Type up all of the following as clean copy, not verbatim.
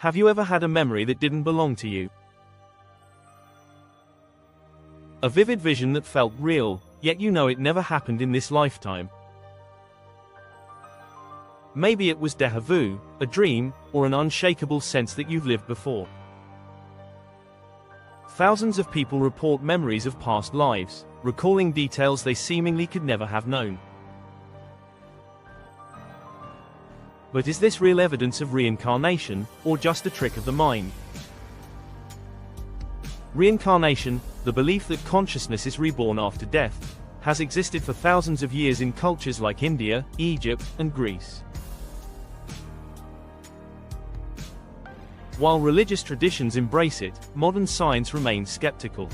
Have you ever had a memory that didn't belong to you? A vivid vision that felt real, yet you know it never happened in this lifetime. Maybe it was déjà vu, a dream, or an unshakable sense that you've lived before. Thousands of people report memories of past lives, recalling details they seemingly could never have known. But is this real evidence of reincarnation, or just a trick of the mind? Reincarnation, the belief that consciousness is reborn after death, has existed for thousands of years in cultures like India, Egypt, and Greece. While religious traditions embrace it, modern science remains skeptical.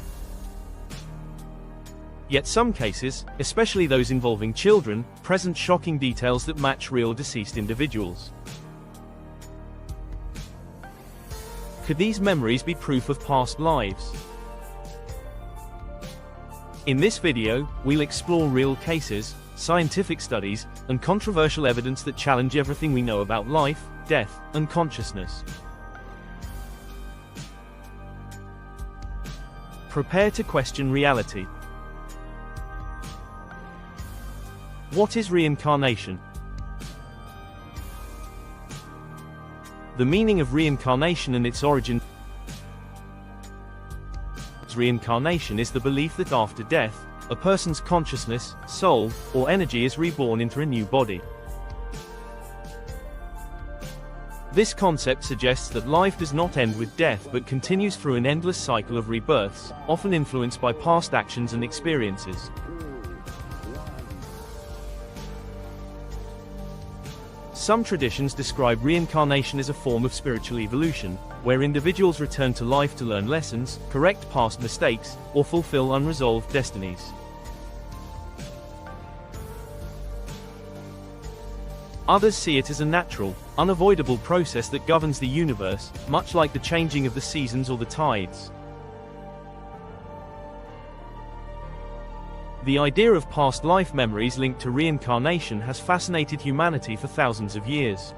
Yet some cases, especially those involving children, present shocking details that match real deceased individuals. Could these memories be proof of past lives? In this video, we'll explore real cases, scientific studies, and controversial evidence that challenge everything we know about life, death, and consciousness. Prepare to question reality. What is reincarnation? The meaning of reincarnation and its origin. Reincarnation is the belief that after death, a person's consciousness, soul, or energy is reborn into a new body. This concept suggests that life does not end with death but continues through an endless cycle of rebirths, often influenced by past actions and experiences. Some traditions describe reincarnation as a form of spiritual evolution, where individuals return to life to learn lessons, correct past mistakes, or fulfill unresolved destinies. Others see it as a natural, unavoidable process that governs the universe, much like the changing of the seasons or the tides. The idea of past life memories linked to reincarnation has fascinated humanity for thousands of years.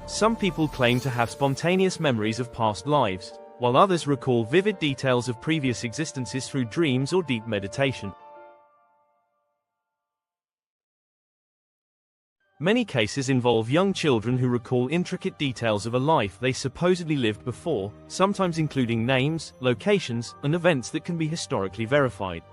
Some people claim to have spontaneous memories of past lives, while others recall vivid details of previous existences through dreams or deep meditation. Many cases involve young children who recall intricate details of a life they supposedly lived before, sometimes including names, locations, and events that can be historically verified.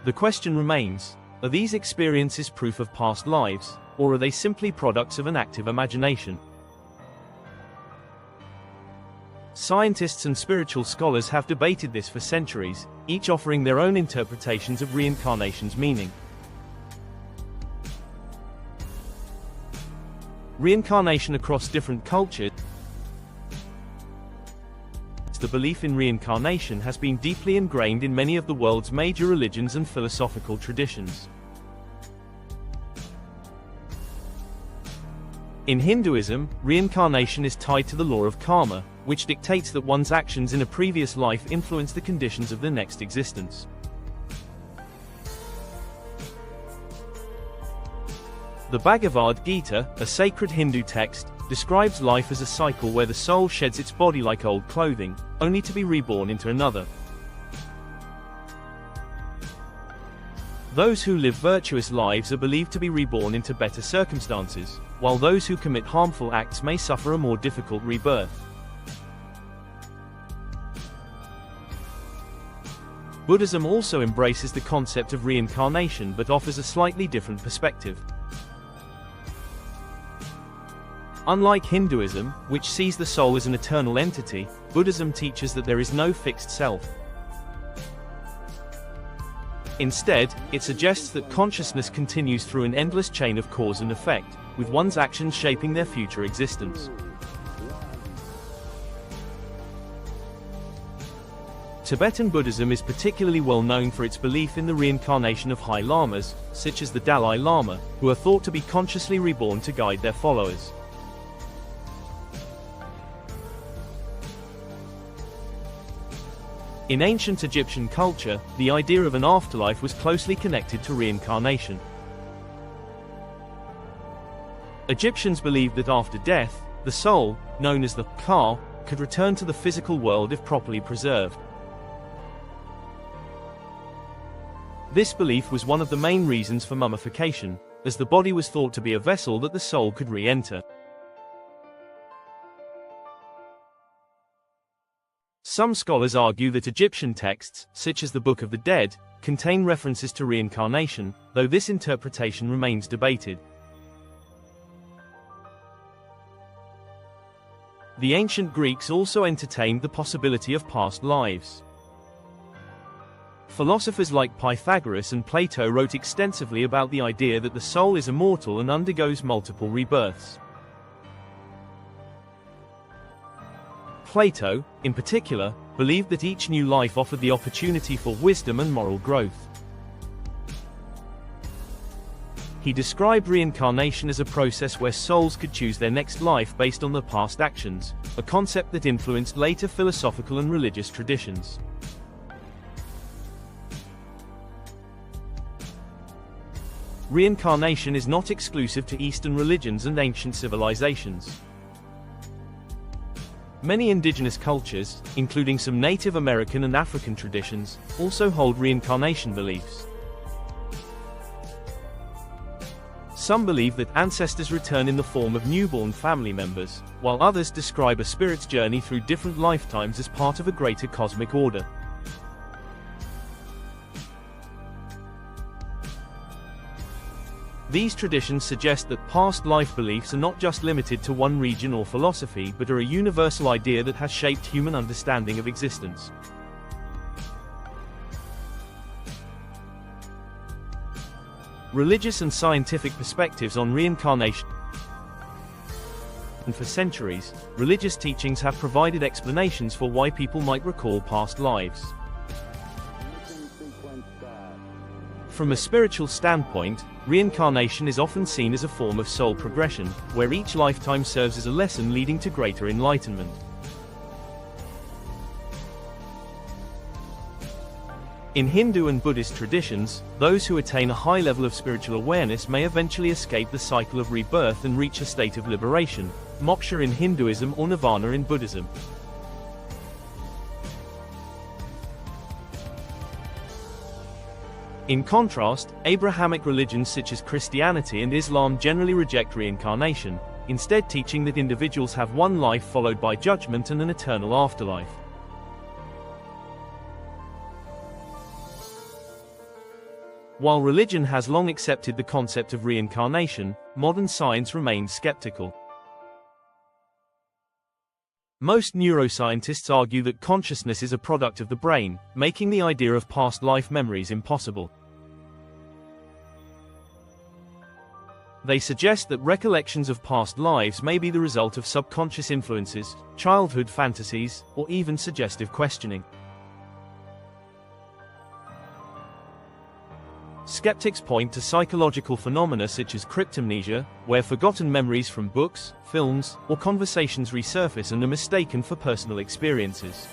The question remains, are these experiences proof of past lives, or are they simply products of an active imagination? Scientists and spiritual scholars have debated this for centuries, each offering their own interpretations of reincarnation's meaning. Reincarnation across different cultures. The belief in reincarnation has been deeply ingrained in many of the world's major religions and philosophical traditions. In Hinduism, reincarnation is tied to the law of karma, which dictates that one's actions in a previous life influence the conditions of the next existence. The Bhagavad Gita, a sacred Hindu text, describes life as a cycle where the soul sheds its body like old clothing, only to be reborn into another. Those who live virtuous lives are believed to be reborn into better circumstances, while those who commit harmful acts may suffer a more difficult rebirth. Buddhism also embraces the concept of reincarnation but offers a slightly different perspective. Unlike Hinduism, which sees the soul as an eternal entity, Buddhism teaches that there is no fixed self. Instead, it suggests that consciousness continues through an endless chain of cause and effect, with one's actions shaping their future existence. Tibetan Buddhism is particularly well known for its belief in the reincarnation of high lamas, such as the Dalai Lama, who are thought to be consciously reborn to guide their followers. In ancient Egyptian culture, the idea of an afterlife was closely connected to reincarnation. Egyptians believed that after death, the soul, known as the ka, could return to the physical world if properly preserved. This belief was one of the main reasons for mummification, as the body was thought to be a vessel that the soul could re-enter. Some scholars argue that Egyptian texts, such as the Book of the Dead, contain references to reincarnation, though this interpretation remains debated. The ancient Greeks also entertained the possibility of past lives. Philosophers like Pythagoras and Plato wrote extensively about the idea that the soul is immortal and undergoes multiple rebirths. Plato, in particular, believed that each new life offered the opportunity for wisdom and moral growth. He described reincarnation as a process where souls could choose their next life based on their past actions, a concept that influenced later philosophical and religious traditions. Reincarnation is not exclusive to Eastern religions and ancient civilizations. Many indigenous cultures, including some Native American and African traditions, also hold reincarnation beliefs. Some believe that ancestors return in the form of newborn family members, while others describe a spirit's journey through different lifetimes as part of a greater cosmic order. These traditions suggest that past life beliefs are not just limited to one region or philosophy but are a universal idea that has shaped human understanding of existence. Religious and scientific perspectives on reincarnation. And for centuries, religious teachings have provided explanations for why people might recall past lives. From a spiritual standpoint, reincarnation is often seen as a form of soul progression, where each lifetime serves as a lesson leading to greater enlightenment. In Hindu and Buddhist traditions, those who attain a high level of spiritual awareness may eventually escape the cycle of rebirth and reach a state of liberation, moksha in Hinduism or nirvana in Buddhism. In contrast, Abrahamic religions such as Christianity and Islam generally reject reincarnation, instead teaching that individuals have one life followed by judgment and an eternal afterlife. While religion has long accepted the concept of reincarnation, modern science remains skeptical. Most neuroscientists argue that consciousness is a product of the brain, making the idea of past life memories impossible. They suggest that recollections of past lives may be the result of subconscious influences, childhood fantasies, or even suggestive questioning. Skeptics point to psychological phenomena such as cryptomnesia, where forgotten memories from books, films, or conversations resurface and are mistaken for personal experiences.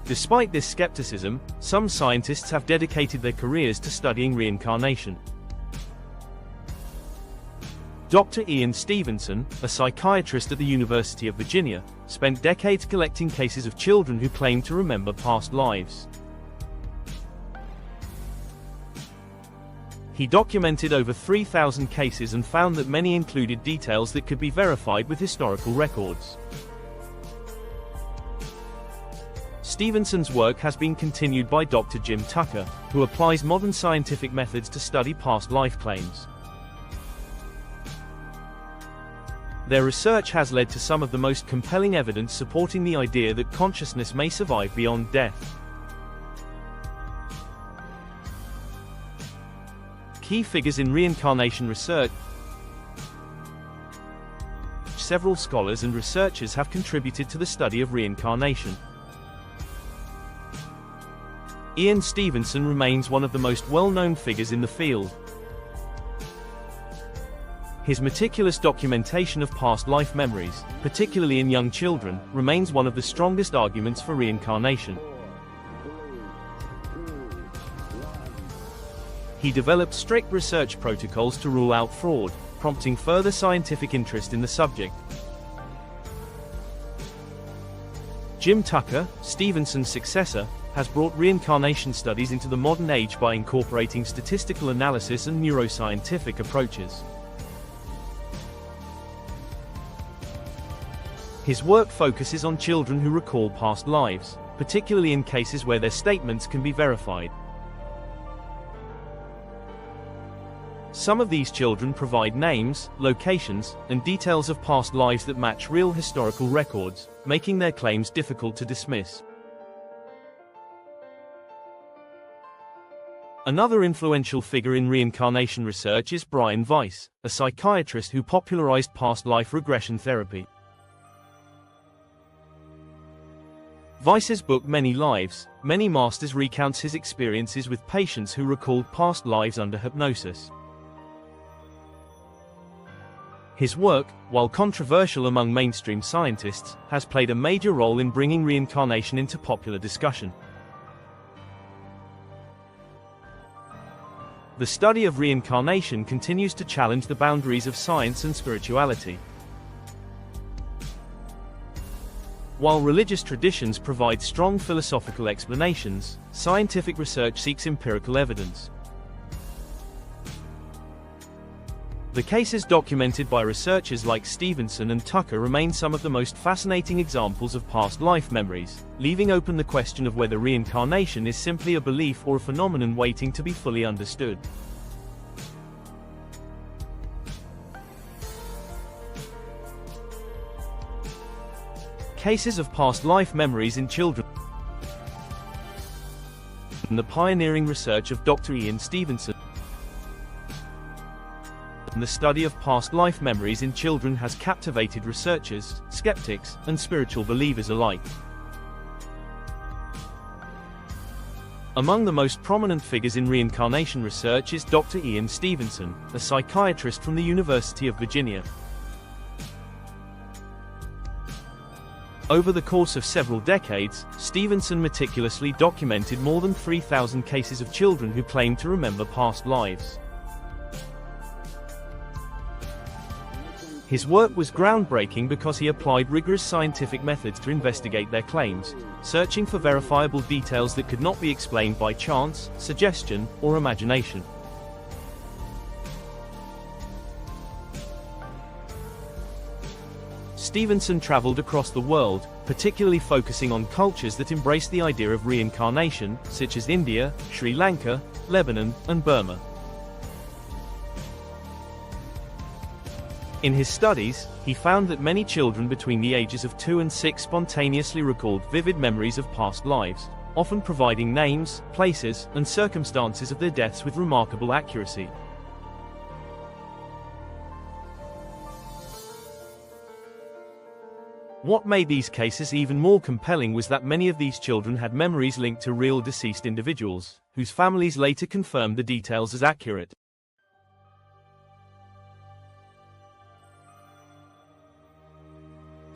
Despite this skepticism, some scientists have dedicated their careers to studying reincarnation. Dr. Ian Stevenson, a psychiatrist at the University of Virginia, spent decades collecting cases of children who claimed to remember past lives. He documented over 3,000 cases and found that many included details that could be verified with historical records. Stevenson's work has been continued by Dr. Jim Tucker, who applies modern scientific methods to study past life claims. Their research has led to some of the most compelling evidence supporting the idea that consciousness may survive beyond death. Key figures in reincarnation research. Several scholars and researchers have contributed to the study of reincarnation. Ian Stevenson remains one of the most well-known figures in the field. His meticulous documentation of past life memories, particularly in young children, remains one of the strongest arguments for reincarnation. He developed strict research protocols to rule out fraud, prompting further scientific interest in the subject. Jim Tucker, Stevenson's successor, has brought reincarnation studies into the modern age by incorporating statistical analysis and neuroscientific approaches. His work focuses on children who recall past lives, particularly in cases where their statements can be verified. Some of these children provide names, locations, and details of past lives that match real historical records, making their claims difficult to dismiss. Another influential figure in reincarnation research is Brian Weiss, a psychiatrist who popularized past life regression therapy. Weiss's book Many Lives, Many Masters recounts his experiences with patients who recalled past lives under hypnosis. His work, while controversial among mainstream scientists, has played a major role in bringing reincarnation into popular discussion. The study of reincarnation continues to challenge the boundaries of science and spirituality. While religious traditions provide strong philosophical explanations, scientific research seeks empirical evidence. The cases documented by researchers like Stevenson and Tucker remain some of the most fascinating examples of past life memories, leaving open the question of whether reincarnation is simply a belief or a phenomenon waiting to be fully understood. Cases of past life memories in children. The pioneering research of Dr. Ian Stevenson. The study of past life memories in children has captivated researchers, skeptics, and spiritual believers alike. Among the most prominent figures in reincarnation research is Dr. Ian Stevenson, a psychiatrist from the University of Virginia. Over the course of several decades, Stevenson meticulously documented more than 3,000 cases of children who claimed to remember past lives. His work was groundbreaking because he applied rigorous scientific methods to investigate their claims, searching for verifiable details that could not be explained by chance, suggestion, or imagination. Stevenson traveled across the world, particularly focusing on cultures that embrace the idea of reincarnation, such as India, Sri Lanka, Lebanon, and Burma. In his studies, he found that many children between the ages of 2 and 6 spontaneously recalled vivid memories of past lives, often providing names, places, and circumstances of their deaths with remarkable accuracy. What made these cases even more compelling was that many of these children had memories linked to real deceased individuals, whose families later confirmed the details as accurate.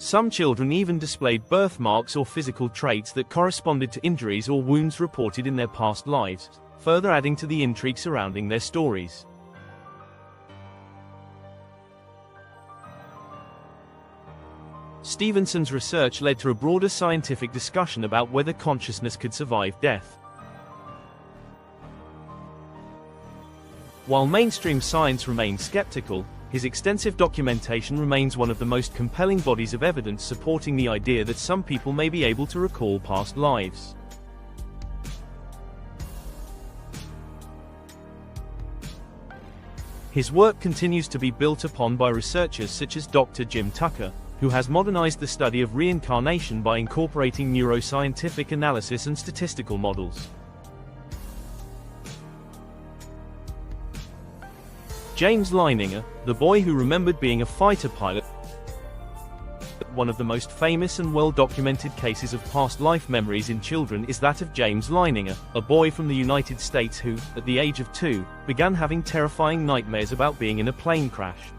Some children even displayed birthmarks or physical traits that corresponded to injuries or wounds reported in their past lives, further adding to the intrigue surrounding their stories. Stevenson's research led to a broader scientific discussion about whether consciousness could survive death. While mainstream science remains skeptical, his extensive documentation remains one of the most compelling bodies of evidence supporting the idea that some people may be able to recall past lives. His work continues to be built upon by researchers such as Dr. Jim Tucker, who has modernized the study of reincarnation by incorporating neuroscientific analysis and statistical models. James Leininger, the boy who remembered being a fighter pilot. One of the most famous and well-documented cases of past life memories in children is that of James Leininger, a boy from the United States who, at the age of 2, began having terrifying nightmares about being in a plane crash.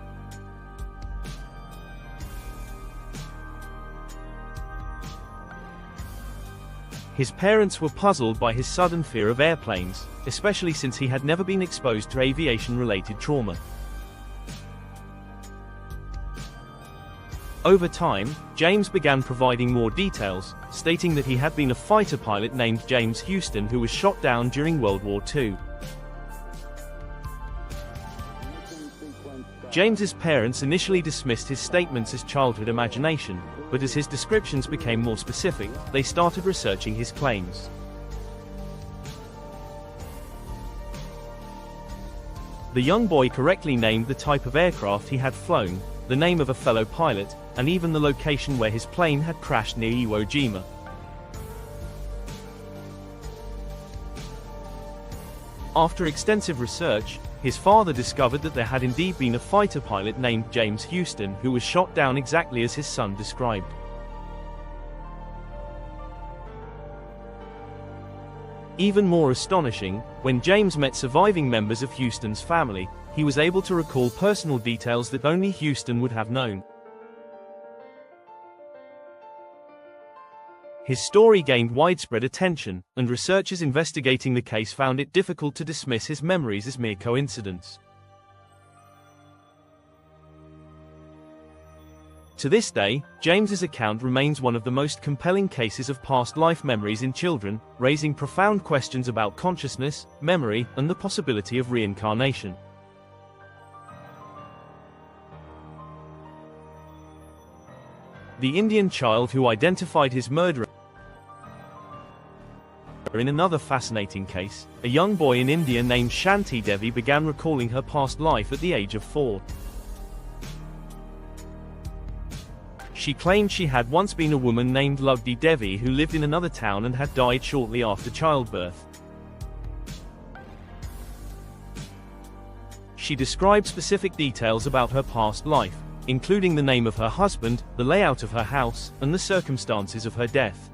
His parents were puzzled by his sudden fear of airplanes, especially since he had never been exposed to aviation-related trauma. Over time, James began providing more details, stating that he had been a fighter pilot named James Houston who was shot down during World War II. James's parents initially dismissed his statements as childhood imagination, but as his descriptions became more specific, they started researching his claims. The young boy correctly named the type of aircraft he had flown, the name of a fellow pilot, and even the location where his plane had crashed near Iwo Jima. After extensive research, his father discovered that there had indeed been a fighter pilot named James Houston who was shot down exactly as his son described. Even more astonishing, when James met surviving members of Houston's family, he was able to recall personal details that only Houston would have known. His story gained widespread attention, and researchers investigating the case found it difficult to dismiss his memories as mere coincidence. To this day, James's account remains one of the most compelling cases of past life memories in children, raising profound questions about consciousness, memory, and the possibility of reincarnation. The Indian child who identified his murderer. In another fascinating case, a young boy in India named Shanti Devi began recalling her past life at the age of 4. She claimed she had once been a woman named Lugdi Devi who lived in another town and had died shortly after childbirth. She described specific details about her past life, including the name of her husband, the layout of her house, and the circumstances of her death.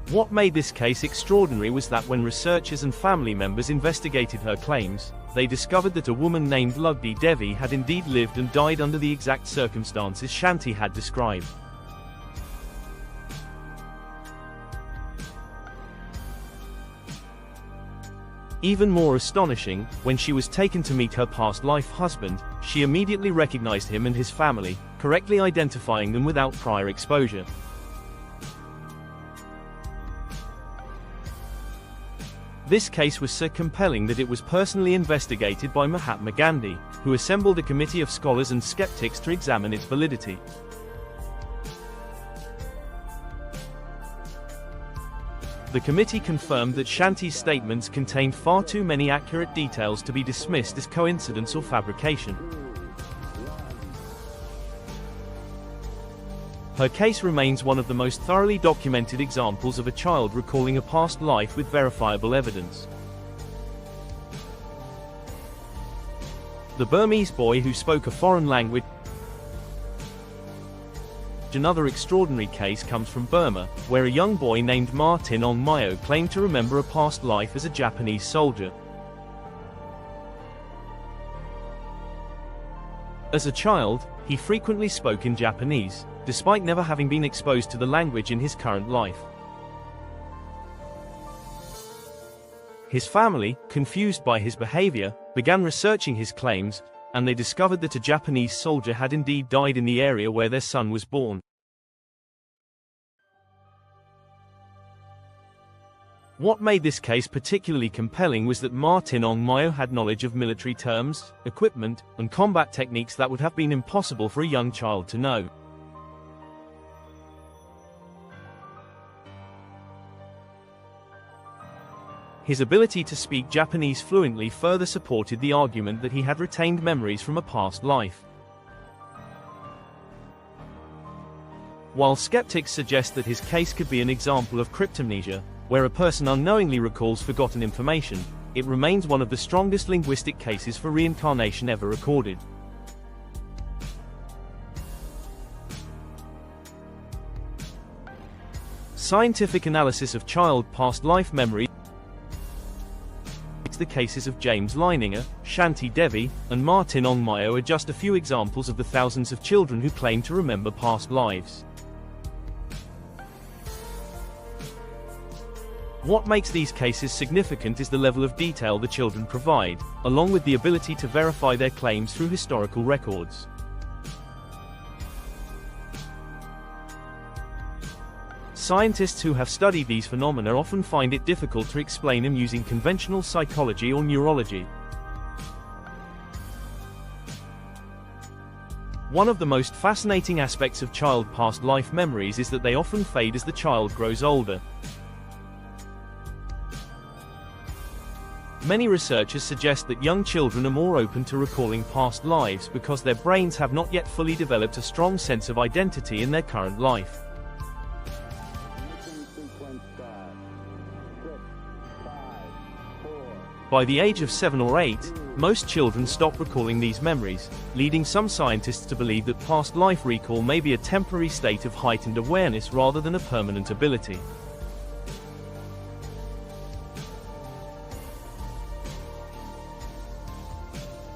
What made this case extraordinary was that when researchers and family members investigated her claims, they discovered that a woman named Lugdi Devi had indeed lived and died under the exact circumstances Shanti had described. Even more astonishing, when she was taken to meet her past life husband, she immediately recognized him and his family, correctly identifying them without prior exposure. This case was so compelling that it was personally investigated by Mahatma Gandhi, who assembled a committee of scholars and skeptics to examine its validity. The committee confirmed that Shanti's statements contained far too many accurate details to be dismissed as coincidence or fabrication. Her case remains one of the most thoroughly documented examples of a child recalling a past life with verifiable evidence. The Burmese boy who spoke a foreign language. Another extraordinary case comes from Burma, where a young boy named Martin Ong Mayo claimed to remember a past life as a Japanese soldier. As a child, he frequently spoke in Japanese, despite never having been exposed to the language in his current life. His family, confused by his behavior, began researching his claims, and they discovered that a Japanese soldier had indeed died in the area where their son was born. What made this case particularly compelling was that Martin Ong Mayo had knowledge of military terms, equipment, and combat techniques that would have been impossible for a young child to know. His ability to speak Japanese fluently further supported the argument that he had retained memories from a past life. While skeptics suggest that his case could be an example of cryptomnesia, where a person unknowingly recalls forgotten information, it remains one of the strongest linguistic cases for reincarnation ever recorded. Scientific analysis of child past life memory. The cases of James Leininger, Shanti Devi, and Martin Ong Mayo are just a few examples of the thousands of children who claim to remember past lives. What makes these cases significant is the level of detail the children provide, along with the ability to verify their claims through historical records. Scientists who have studied these phenomena often find it difficult to explain them using conventional psychology or neurology. One of the most fascinating aspects of child past life memories is that they often fade as the child grows older. Many researchers suggest that young children are more open to recalling past lives because their brains have not yet fully developed a strong sense of identity in their current life. By the age of 7 or 8, most children stop recalling these memories, leading some scientists to believe that past life recall may be a temporary state of heightened awareness rather than a permanent ability.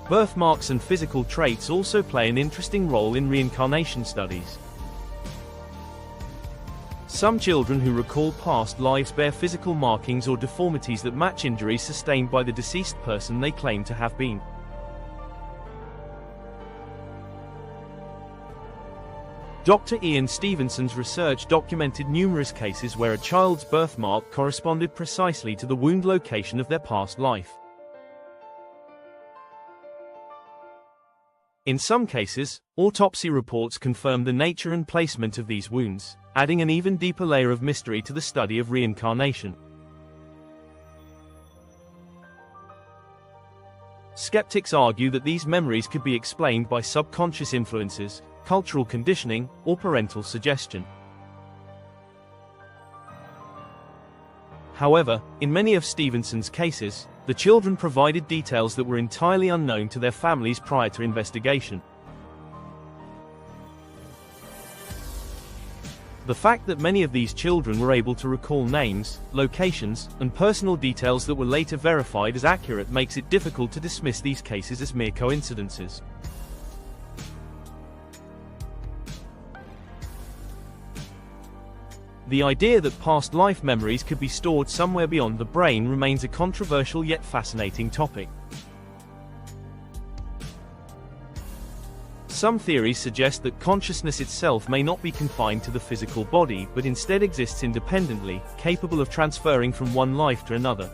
Birthmarks and physical traits also play an interesting role in reincarnation studies. Some children who recall past lives bear physical markings or deformities that match injuries sustained by the deceased person they claim to have been. Dr. Ian Stevenson's research documented numerous cases where a child's birthmark corresponded precisely to the wound location of their past life. In some cases, autopsy reports confirmed the nature and placement of these wounds, adding an even deeper layer of mystery to the study of reincarnation. Skeptics argue that these memories could be explained by subconscious influences, cultural conditioning, or parental suggestion. However, in many of Stevenson's cases, the children provided details that were entirely unknown to their families prior to investigation. The fact that many of these children were able to recall names, locations, and personal details that were later verified as accurate makes it difficult to dismiss these cases as mere coincidences. The idea that past life memories could be stored somewhere beyond the brain remains a controversial yet fascinating topic. Some theories suggest that consciousness itself may not be confined to the physical body but instead exists independently, capable of transferring from one life to another.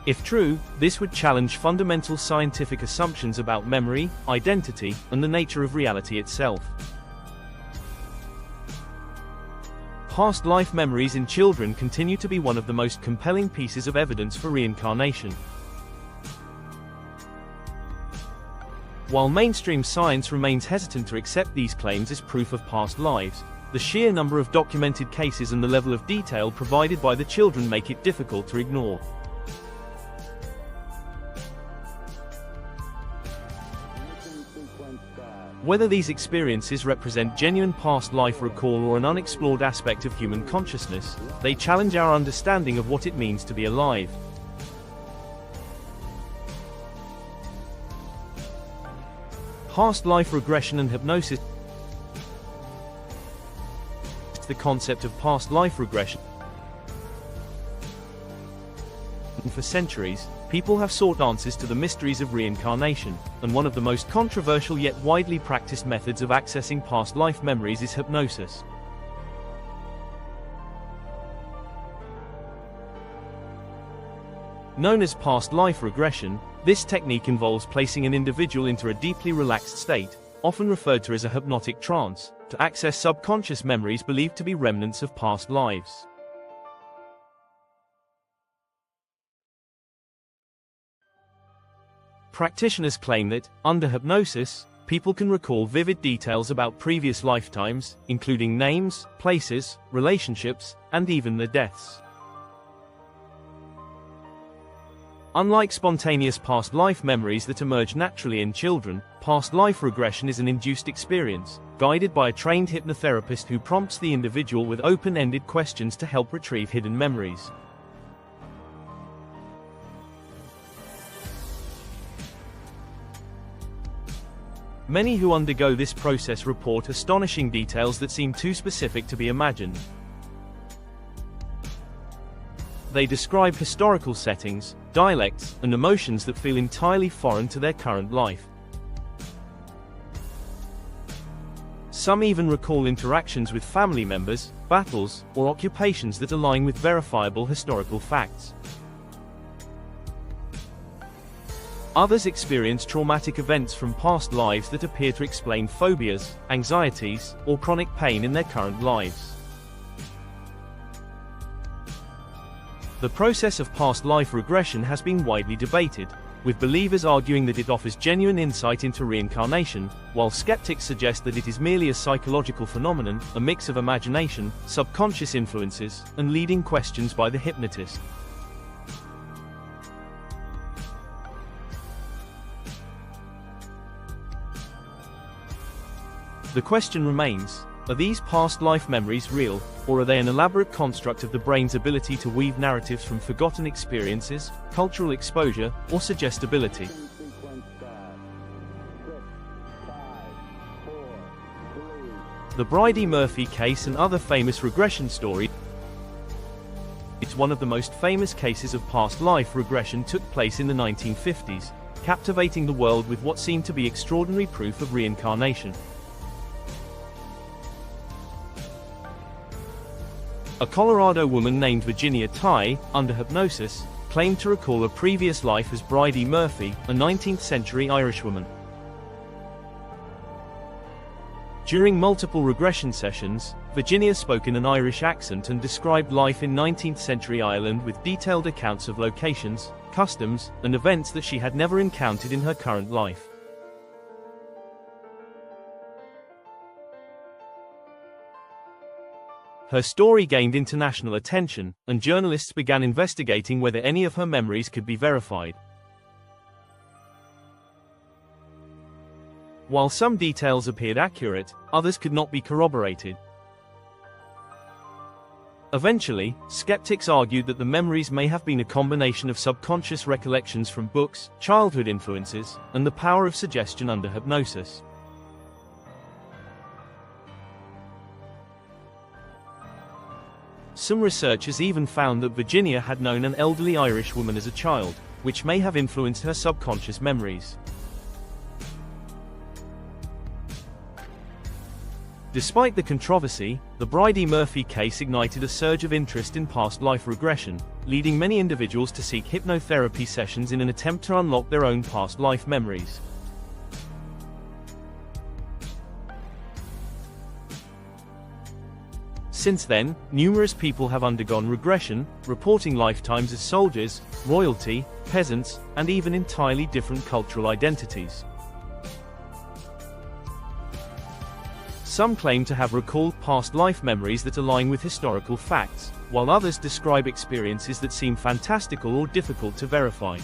If true, this would challenge fundamental scientific assumptions about memory, identity, and the nature of reality itself. Past life memories in children continue to be one of the most compelling pieces of evidence for reincarnation. While mainstream science remains hesitant to accept these claims as proof of past lives, the sheer number of documented cases and the level of detail provided by the children make it difficult to ignore. Whether these experiences represent genuine past life recall or an unexplored aspect of human consciousness, they challenge our understanding of what it means to be alive. Past life regression and hypnosis. The concept of past life regression. For centuries, people have sought answers to the mysteries of reincarnation, and one of the most controversial yet widely practiced methods of accessing past life memories is hypnosis. Known as past life regression, this technique involves placing an individual into a deeply relaxed state, often referred to as a hypnotic trance, to access subconscious memories believed to be remnants of past lives. Practitioners claim that, under hypnosis, people can recall vivid details about previous lifetimes, including names, places, relationships, and even their deaths. Unlike spontaneous past life memories that emerge naturally in children, past life regression is an induced experience, guided by a trained hypnotherapist who prompts the individual with open-ended questions to help retrieve hidden memories. Many who undergo this process report astonishing details that seem too specific to be imagined. They describe historical settings, dialects, and emotions that feel entirely foreign to their current life. Some even recall interactions with family members, battles, or occupations that align with verifiable historical facts. Others experience traumatic events from past lives that appear to explain phobias, anxieties, or chronic pain in their current lives. The process of past life regression has been widely debated, with believers arguing that it offers genuine insight into reincarnation, while skeptics suggest that it is merely a psychological phenomenon, a mix of imagination, subconscious influences, and leading questions by the hypnotist. The question remains, are these past life memories real, or are they an elaborate construct of the brain's ability to weave narratives from forgotten experiences, cultural exposure, or suggestibility? The Bridey-Murphy case and other famous regression stories. It's one of the most famous cases of past life regression took place in the 1950s, captivating the world with what seemed to be extraordinary proof of reincarnation. A Colorado woman named Virginia Tighe, under hypnosis, claimed to recall a previous life as Bridey Murphy, a 19th-century Irishwoman. During multiple regression sessions, Virginia spoke in an Irish accent and described life in 19th-century Ireland with detailed accounts of locations, customs, and events that she had never encountered in her current life. Her story gained international attention, and journalists began investigating whether any of her memories could be verified. While some details appeared accurate, others could not be corroborated. Eventually, skeptics argued that the memories may have been a combination of subconscious recollections from books, childhood influences, and the power of suggestion under hypnosis. Some researchers even found that Virginia had known an elderly Irish woman as a child, which may have influenced her subconscious memories. Despite the controversy, the Bridey-Murphy case ignited a surge of interest in past life regression, leading many individuals to seek hypnotherapy sessions in an attempt to unlock their own past life memories. Since then, numerous people have undergone regression, reporting lifetimes as soldiers, royalty, peasants, and even entirely different cultural identities. Some claim to have recalled past life memories that align with historical facts, while others describe experiences that seem fantastical or difficult to verify.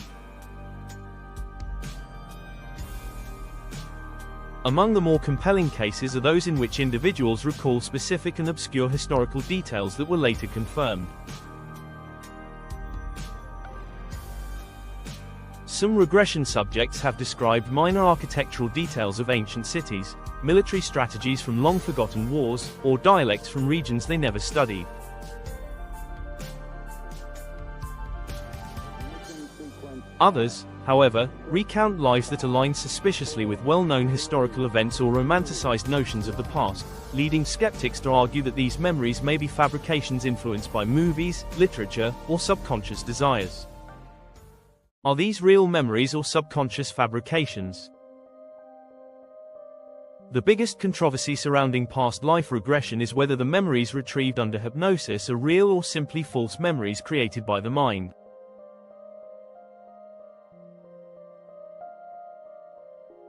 Among the more compelling cases are those in which individuals recall specific and obscure historical details that were later confirmed. Some regression subjects have described minor architectural details of ancient cities, military strategies from long-forgotten wars, or dialects from regions they never studied. Others, however, recount lives that align suspiciously with well-known historical events or romanticized notions of the past, leading skeptics to argue that these memories may be fabrications influenced by movies, literature, or subconscious desires. Are these real memories or subconscious fabrications? The biggest controversy surrounding past life regression is whether the memories retrieved under hypnosis are real or simply false memories created by the mind.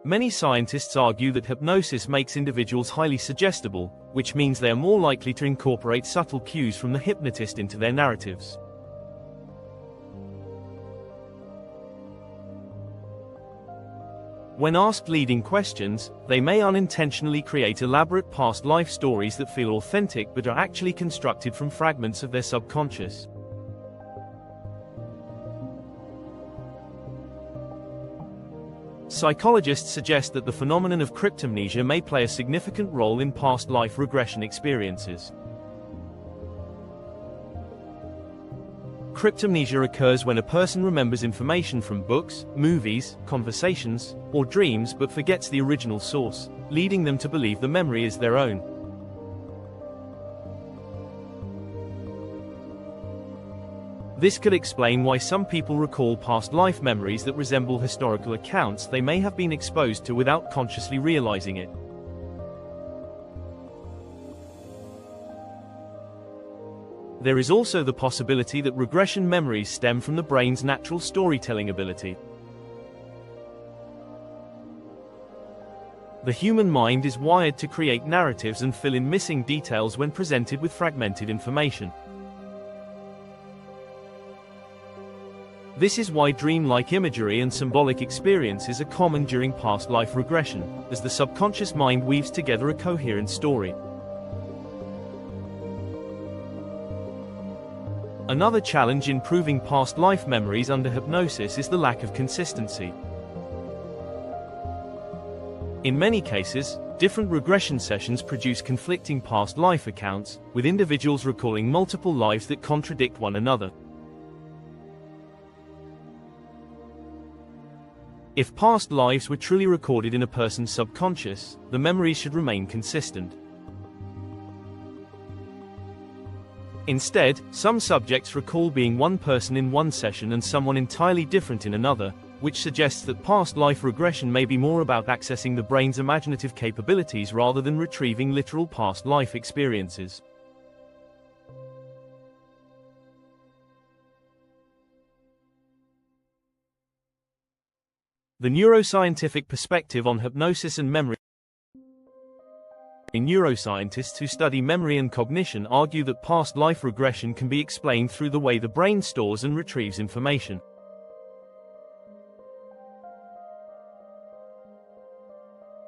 Many scientists argue that hypnosis makes individuals highly suggestible, which means they are more likely to incorporate subtle cues from the hypnotist into their narratives. When asked leading questions, they may unintentionally create elaborate past life stories that feel authentic but are actually constructed from fragments of their subconscious. Psychologists suggest that the phenomenon of cryptomnesia may play a significant role in past life regression experiences. Cryptomnesia occurs when a person remembers information from books, movies, conversations, or dreams but forgets the original source, leading them to believe the memory is their own. This could explain why some people recall past life memories that resemble historical accounts they may have been exposed to without consciously realizing it. There is also the possibility that regression memories stem from the brain's natural storytelling ability. The human mind is wired to create narratives and fill in missing details when presented with fragmented information. This is why dreamlike imagery and symbolic experiences are common during past life regression, as the subconscious mind weaves together a coherent story. Another challenge in proving past life memories under hypnosis is the lack of consistency. In many cases, different regression sessions produce conflicting past life accounts, with individuals recalling multiple lives that contradict one another. If past lives were truly recorded in a person's subconscious, the memories should remain consistent. Instead, some subjects recall being one person in one session and someone entirely different in another, which suggests that past life regression may be more about accessing the brain's imaginative capabilities rather than retrieving literal past life experiences. The neuroscientific perspective on hypnosis and memory. Neuroscientists who study memory and cognition argue that past life regression can be explained through the way the brain stores and retrieves information.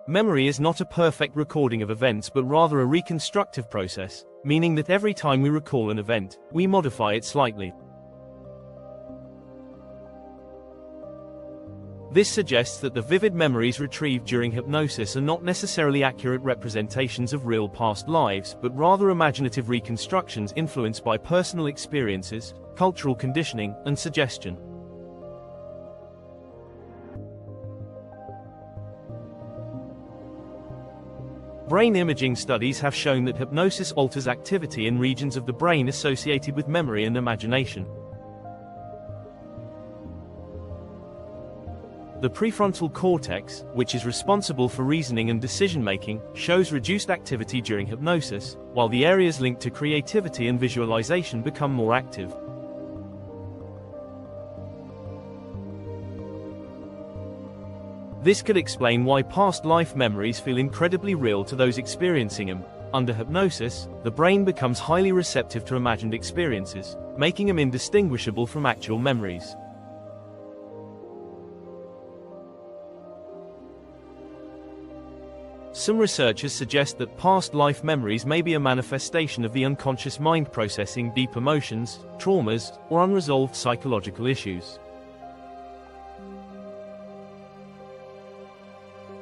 Memory is not a perfect recording of events but rather a reconstructive process, meaning that every time we recall an event, we modify it slightly. This suggests that the vivid memories retrieved during hypnosis are not necessarily accurate representations of real past lives, but rather imaginative reconstructions influenced by personal experiences, cultural conditioning, and suggestion. Brain imaging studies have shown that hypnosis alters activity in regions of the brain associated with memory and imagination. The prefrontal cortex, which is responsible for reasoning and decision-making, shows reduced activity during hypnosis, while the areas linked to creativity and visualization become more active. This could explain why past life memories feel incredibly real to those experiencing them. Under hypnosis, the brain becomes highly receptive to imagined experiences, making them indistinguishable from actual memories. Some researchers suggest that past life memories may be a manifestation of the unconscious mind processing deep emotions, traumas, or unresolved psychological issues.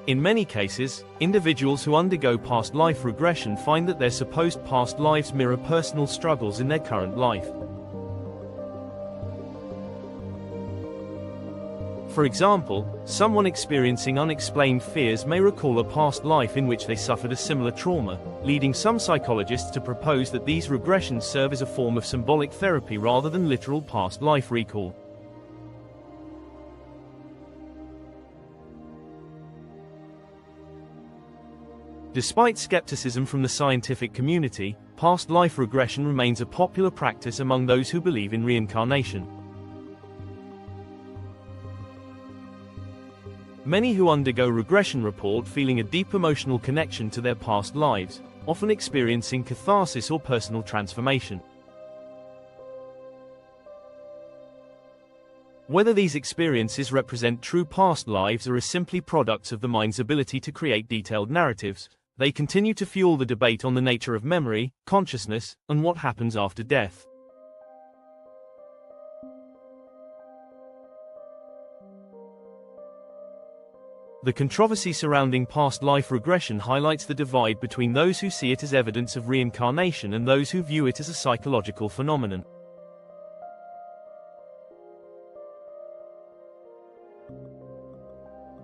In many cases, individuals who undergo past life regression find that their supposed past lives mirror personal struggles in their current life. For example, someone experiencing unexplained fears may recall a past life in which they suffered a similar trauma, leading some psychologists to propose that these regressions serve as a form of symbolic therapy rather than literal past life recall. Despite skepticism from the scientific community, past life regression remains a popular practice among those who believe in reincarnation. Many who undergo regression report feeling a deep emotional connection to their past lives, often experiencing catharsis or personal transformation. Whether these experiences represent true past lives or are simply products of the mind's ability to create detailed narratives, they continue to fuel the debate on the nature of memory, consciousness, and what happens after death. The controversy surrounding past life regression highlights the divide between those who see it as evidence of reincarnation and those who view it as a psychological phenomenon.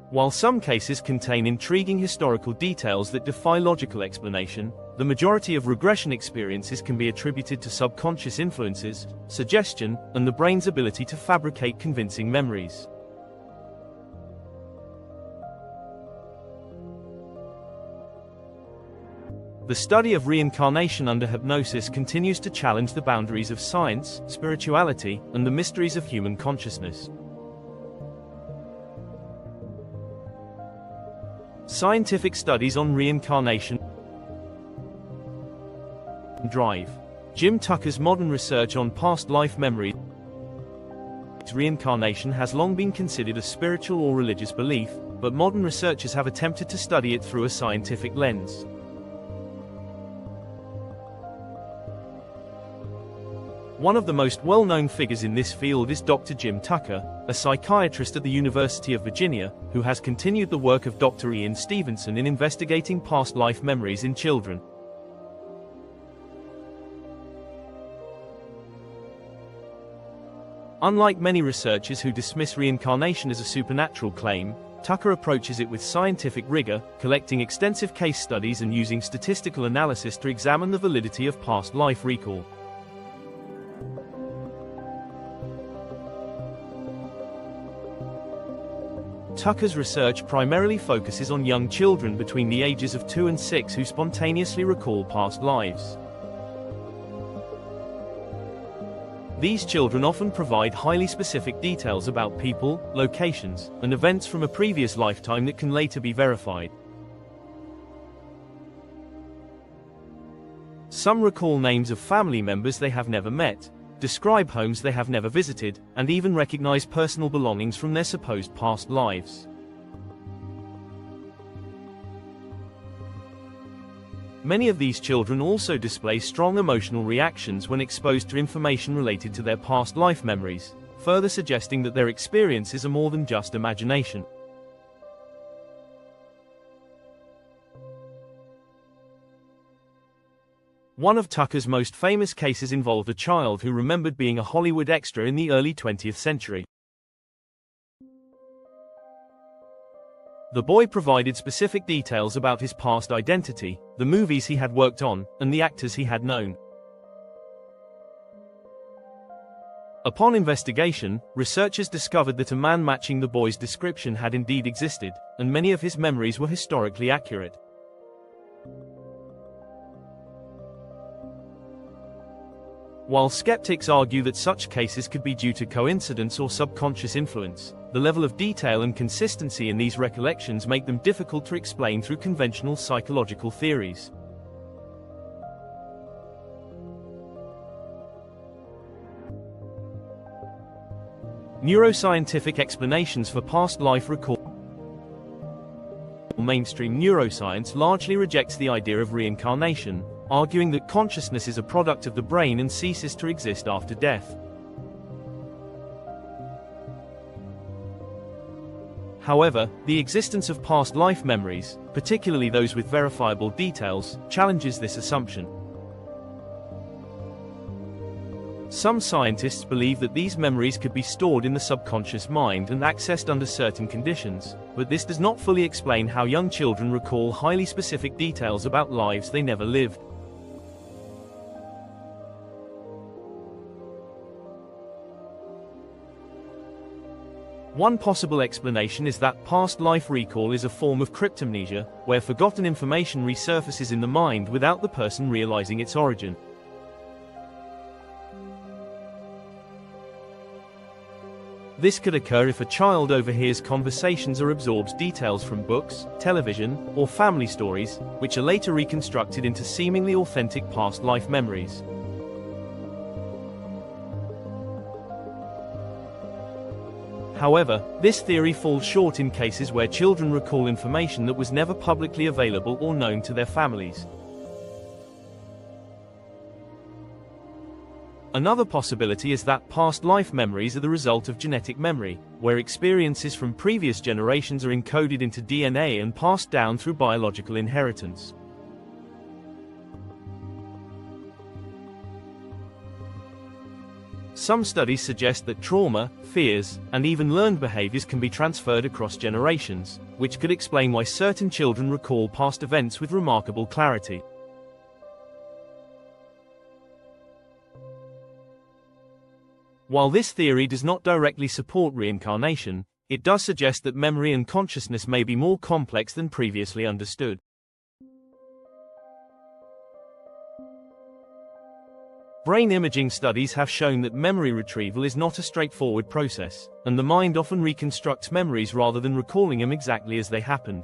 While some cases contain intriguing historical details that defy logical explanation, the majority of regression experiences can be attributed to subconscious influences, suggestion, and the brain's ability to fabricate convincing memories. The study of reincarnation under hypnosis continues to challenge the boundaries of science, spirituality, and the mysteries of human consciousness. Scientific studies on reincarnation drive. Jim Tucker's modern research on past life memory. Reincarnation has long been considered a spiritual or religious belief, but modern researchers have attempted to study it through a scientific lens. One of the most well-known figures in this field is Dr. Jim Tucker, a psychiatrist at the University of Virginia, who has continued the work of Dr. Ian Stevenson in investigating past life memories in children. Unlike many researchers who dismiss reincarnation as a supernatural claim, Tucker approaches it with scientific rigor, collecting extensive case studies and using statistical analysis to examine the validity of past life recall. Tucker's research primarily focuses on young children between the ages of 2 and 6 who spontaneously recall past lives. These children often provide highly specific details about people, locations, and events from a previous lifetime that can later be verified. Some recall names of family members they have never met, describe homes they have never visited, and even recognize personal belongings from their supposed past lives. Many of these children also display strong emotional reactions when exposed to information related to their past life memories, further suggesting that their experiences are more than just imagination. One of Tucker's most famous cases involved a child who remembered being a Hollywood extra in the early 20th century. The boy provided specific details about his past identity, the movies he had worked on, and the actors he had known. Upon investigation, researchers discovered that a man matching the boy's description had indeed existed, and many of his memories were historically accurate. While skeptics argue that such cases could be due to coincidence or subconscious influence, the level of detail and consistency in these recollections make them difficult to explain through conventional psychological theories. Neuroscientific explanations for past life recall. Mainstream neuroscience largely rejects the idea of reincarnation, arguing that consciousness is a product of the brain and ceases to exist after death. However, the existence of past life memories, particularly those with verifiable details, challenges this assumption. Some scientists believe that these memories could be stored in the subconscious mind and accessed under certain conditions, but this does not fully explain how young children recall highly specific details about lives they never lived. One possible explanation is that past life recall is a form of cryptomnesia, where forgotten information resurfaces in the mind without the person realizing its origin. This could occur if a child overhears conversations or absorbs details from books, television, or family stories, which are later reconstructed into seemingly authentic past life memories. However, this theory falls short in cases where children recall information that was never publicly available or known to their families. Another possibility is that past life memories are the result of genetic memory, where experiences from previous generations are encoded into DNA and passed down through biological inheritance. Some studies suggest that trauma, fears, and even learned behaviors can be transferred across generations, which could explain why certain children recall past events with remarkable clarity. While this theory does not directly support reincarnation, it does suggest that memory and consciousness may be more complex than previously understood. Brain imaging studies have shown that memory retrieval is not a straightforward process, and the mind often reconstructs memories rather than recalling them exactly as they happened.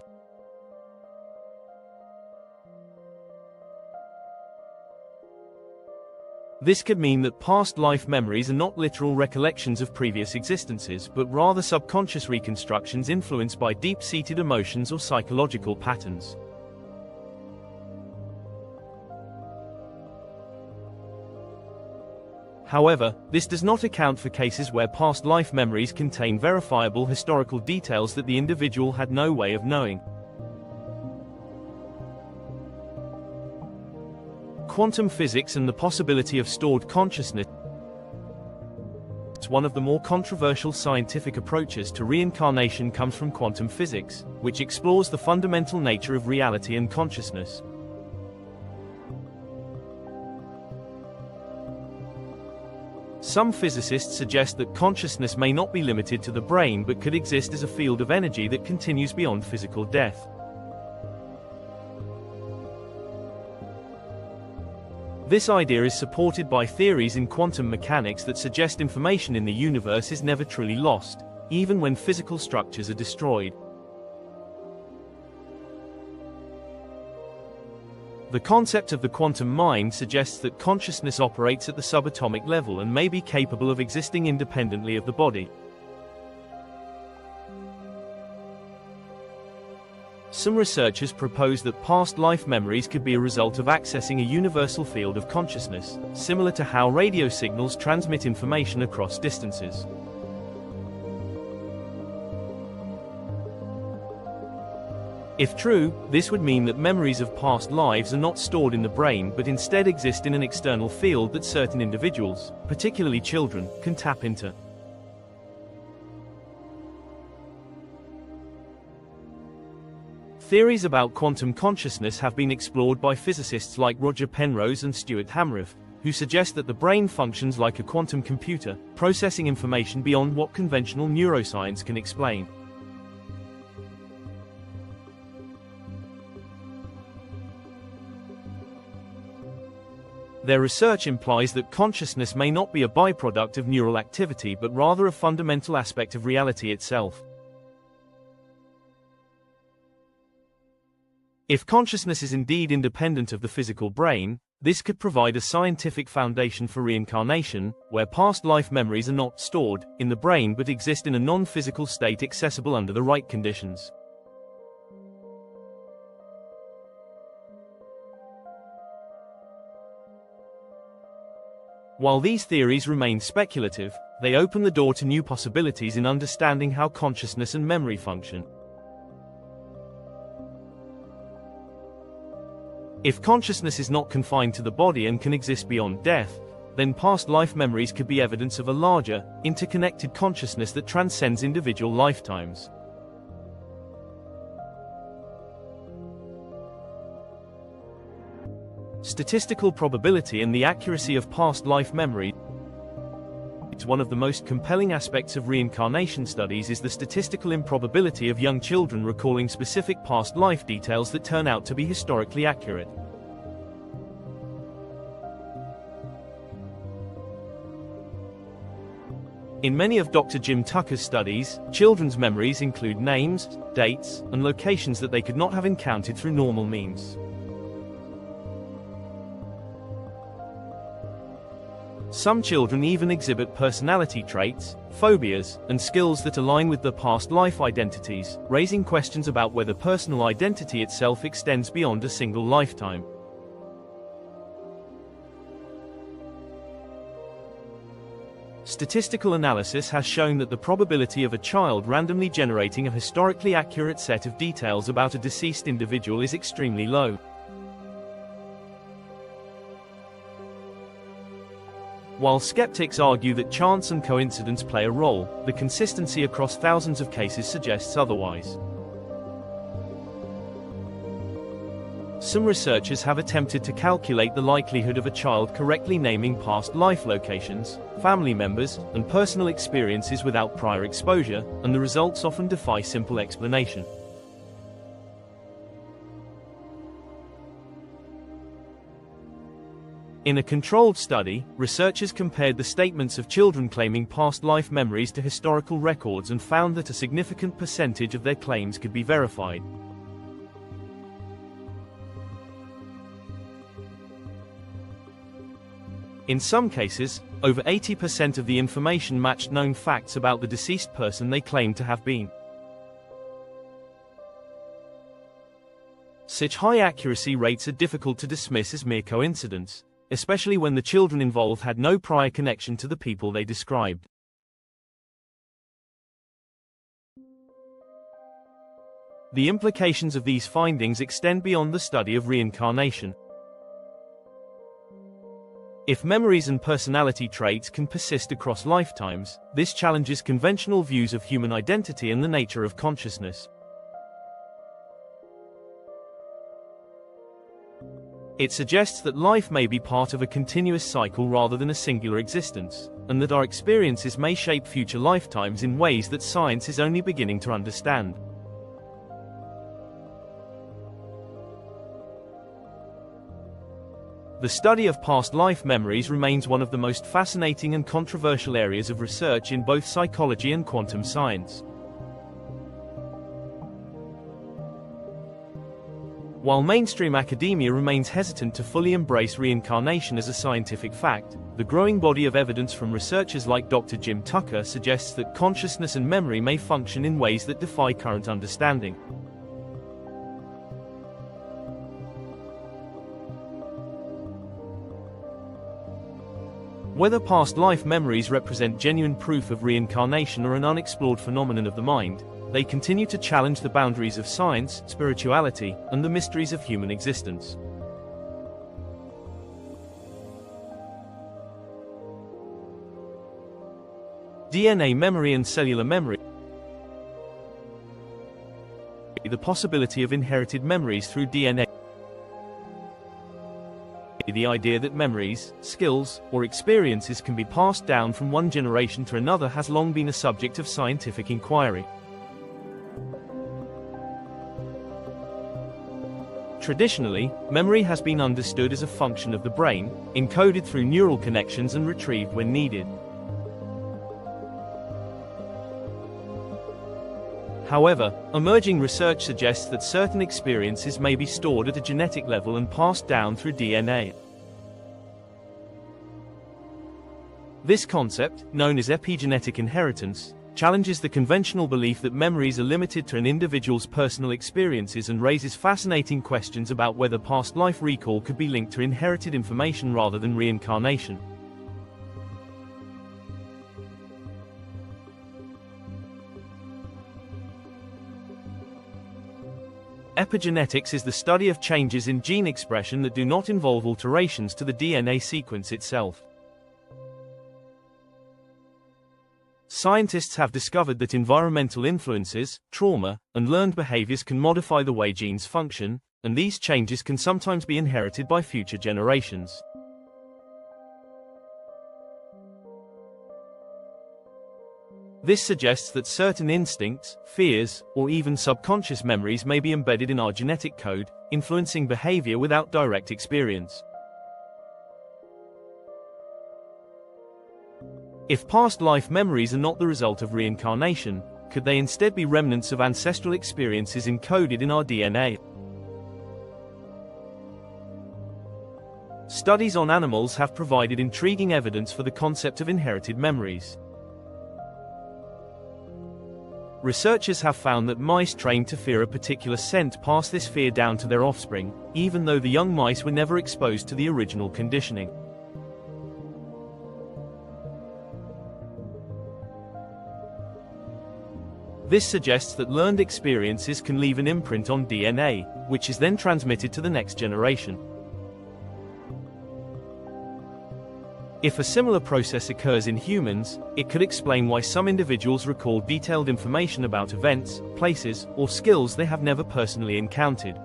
This could mean that past life memories are not literal recollections of previous existences, but rather subconscious reconstructions influenced by deep-seated emotions or psychological patterns. However, this does not account for cases where past life memories contain verifiable historical details that the individual had no way of knowing. Quantum physics and the possibility of stored consciousness. One of the more controversial scientific approaches to reincarnation comes from quantum physics, which explores the fundamental nature of reality and consciousness. Some physicists suggest that consciousness may not be limited to the brain but could exist as a field of energy that continues beyond physical death. This idea is supported by theories in quantum mechanics that suggest information in the universe is never truly lost, even when physical structures are destroyed. The concept of the quantum mind suggests that consciousness operates at the subatomic level and may be capable of existing independently of the body. Some researchers propose that past life memories could be a result of accessing a universal field of consciousness, similar to how radio signals transmit information across distances. If true, this would mean that memories of past lives are not stored in the brain but instead exist in an external field that certain individuals, particularly children, can tap into. Theories about quantum consciousness have been explored by physicists like Roger Penrose and Stuart Hamriff, who suggest that the brain functions like a quantum computer, processing information beyond what conventional neuroscience can explain. Their research implies that consciousness may not be a byproduct of neural activity but rather a fundamental aspect of reality itself. If consciousness is indeed independent of the physical brain, this could provide a scientific foundation for reincarnation, where past life memories are not stored in the brain but exist in a non-physical state accessible under the right conditions. While these theories remain speculative, they open the door to new possibilities in understanding how consciousness and memory function. If consciousness is not confined to the body and can exist beyond death, then past life memories could be evidence of a larger, interconnected consciousness that transcends individual lifetimes. Statistical probability and the accuracy of past life memory. One of the most compelling aspects of reincarnation studies is the statistical improbability of young children recalling specific past life details that turn out to be historically accurate. In many of Dr. Jim Tucker's studies, children's memories include names, dates, and locations that they could not have encountered through normal means. Some children even exhibit personality traits, phobias, and skills that align with their past life identities, raising questions about whether personal identity itself extends beyond a single lifetime. Statistical analysis has shown that the probability of a child randomly generating a historically accurate set of details about a deceased individual is extremely low. While skeptics argue that chance and coincidence play a role, the consistency across thousands of cases suggests otherwise. Some researchers have attempted to calculate the likelihood of a child correctly naming past life locations, family members, and personal experiences without prior exposure, and the results often defy simple explanation. In a controlled study, researchers compared the statements of children claiming past life memories to historical records and found that a significant percentage of their claims could be verified. In some cases, over 80% of the information matched known facts about the deceased person they claimed to have been. Such high accuracy rates are difficult to dismiss as mere coincidence, especially when the children involved had no prior connection to the people they described. The implications of these findings extend beyond the study of reincarnation. If memories and personality traits can persist across lifetimes, this challenges conventional views of human identity and the nature of consciousness. It suggests that life may be part of a continuous cycle rather than a singular existence, and that our experiences may shape future lifetimes in ways that science is only beginning to understand. The study of past life memories remains one of the most fascinating and controversial areas of research in both psychology and quantum science. While mainstream academia remains hesitant to fully embrace reincarnation as a scientific fact, the growing body of evidence from researchers like Dr. Jim Tucker suggests that consciousness and memory may function in ways that defy current understanding. Whether past life memories represent genuine proof of reincarnation or an unexplored phenomenon of the mind, they continue to challenge the boundaries of science, spirituality, and the mysteries of human existence. DNA memory and cellular memory. The possibility of inherited memories through DNA. The idea that memories, skills, or experiences can be passed down from one generation to another has long been a subject of scientific inquiry. Traditionally, memory has been understood as a function of the brain, encoded through neural connections and retrieved when needed. However, emerging research suggests that certain experiences may be stored at a genetic level and passed down through DNA. This concept, known as epigenetic inheritance, challenges the conventional belief that memories are limited to an individual's personal experiences and raises fascinating questions about whether past life recall could be linked to inherited information rather than reincarnation. Epigenetics is the study of changes in gene expression that do not involve alterations to the DNA sequence itself. Scientists have discovered that environmental influences, trauma, and learned behaviors can modify the way genes function, and these changes can sometimes be inherited by future generations. This suggests that certain instincts, fears, or even subconscious memories may be embedded in our genetic code, influencing behavior without direct experience. If past life memories are not the result of reincarnation, could they instead be remnants of ancestral experiences encoded in our DNA? Studies on animals have provided intriguing evidence for the concept of inherited memories. Researchers have found that mice trained to fear a particular scent pass this fear down to their offspring, even though the young mice were never exposed to the original conditioning. This suggests that learned experiences can leave an imprint on DNA, which is then transmitted to the next generation. If a similar process occurs in humans, it could explain why some individuals recall detailed information about events, places, or skills they have never personally encountered.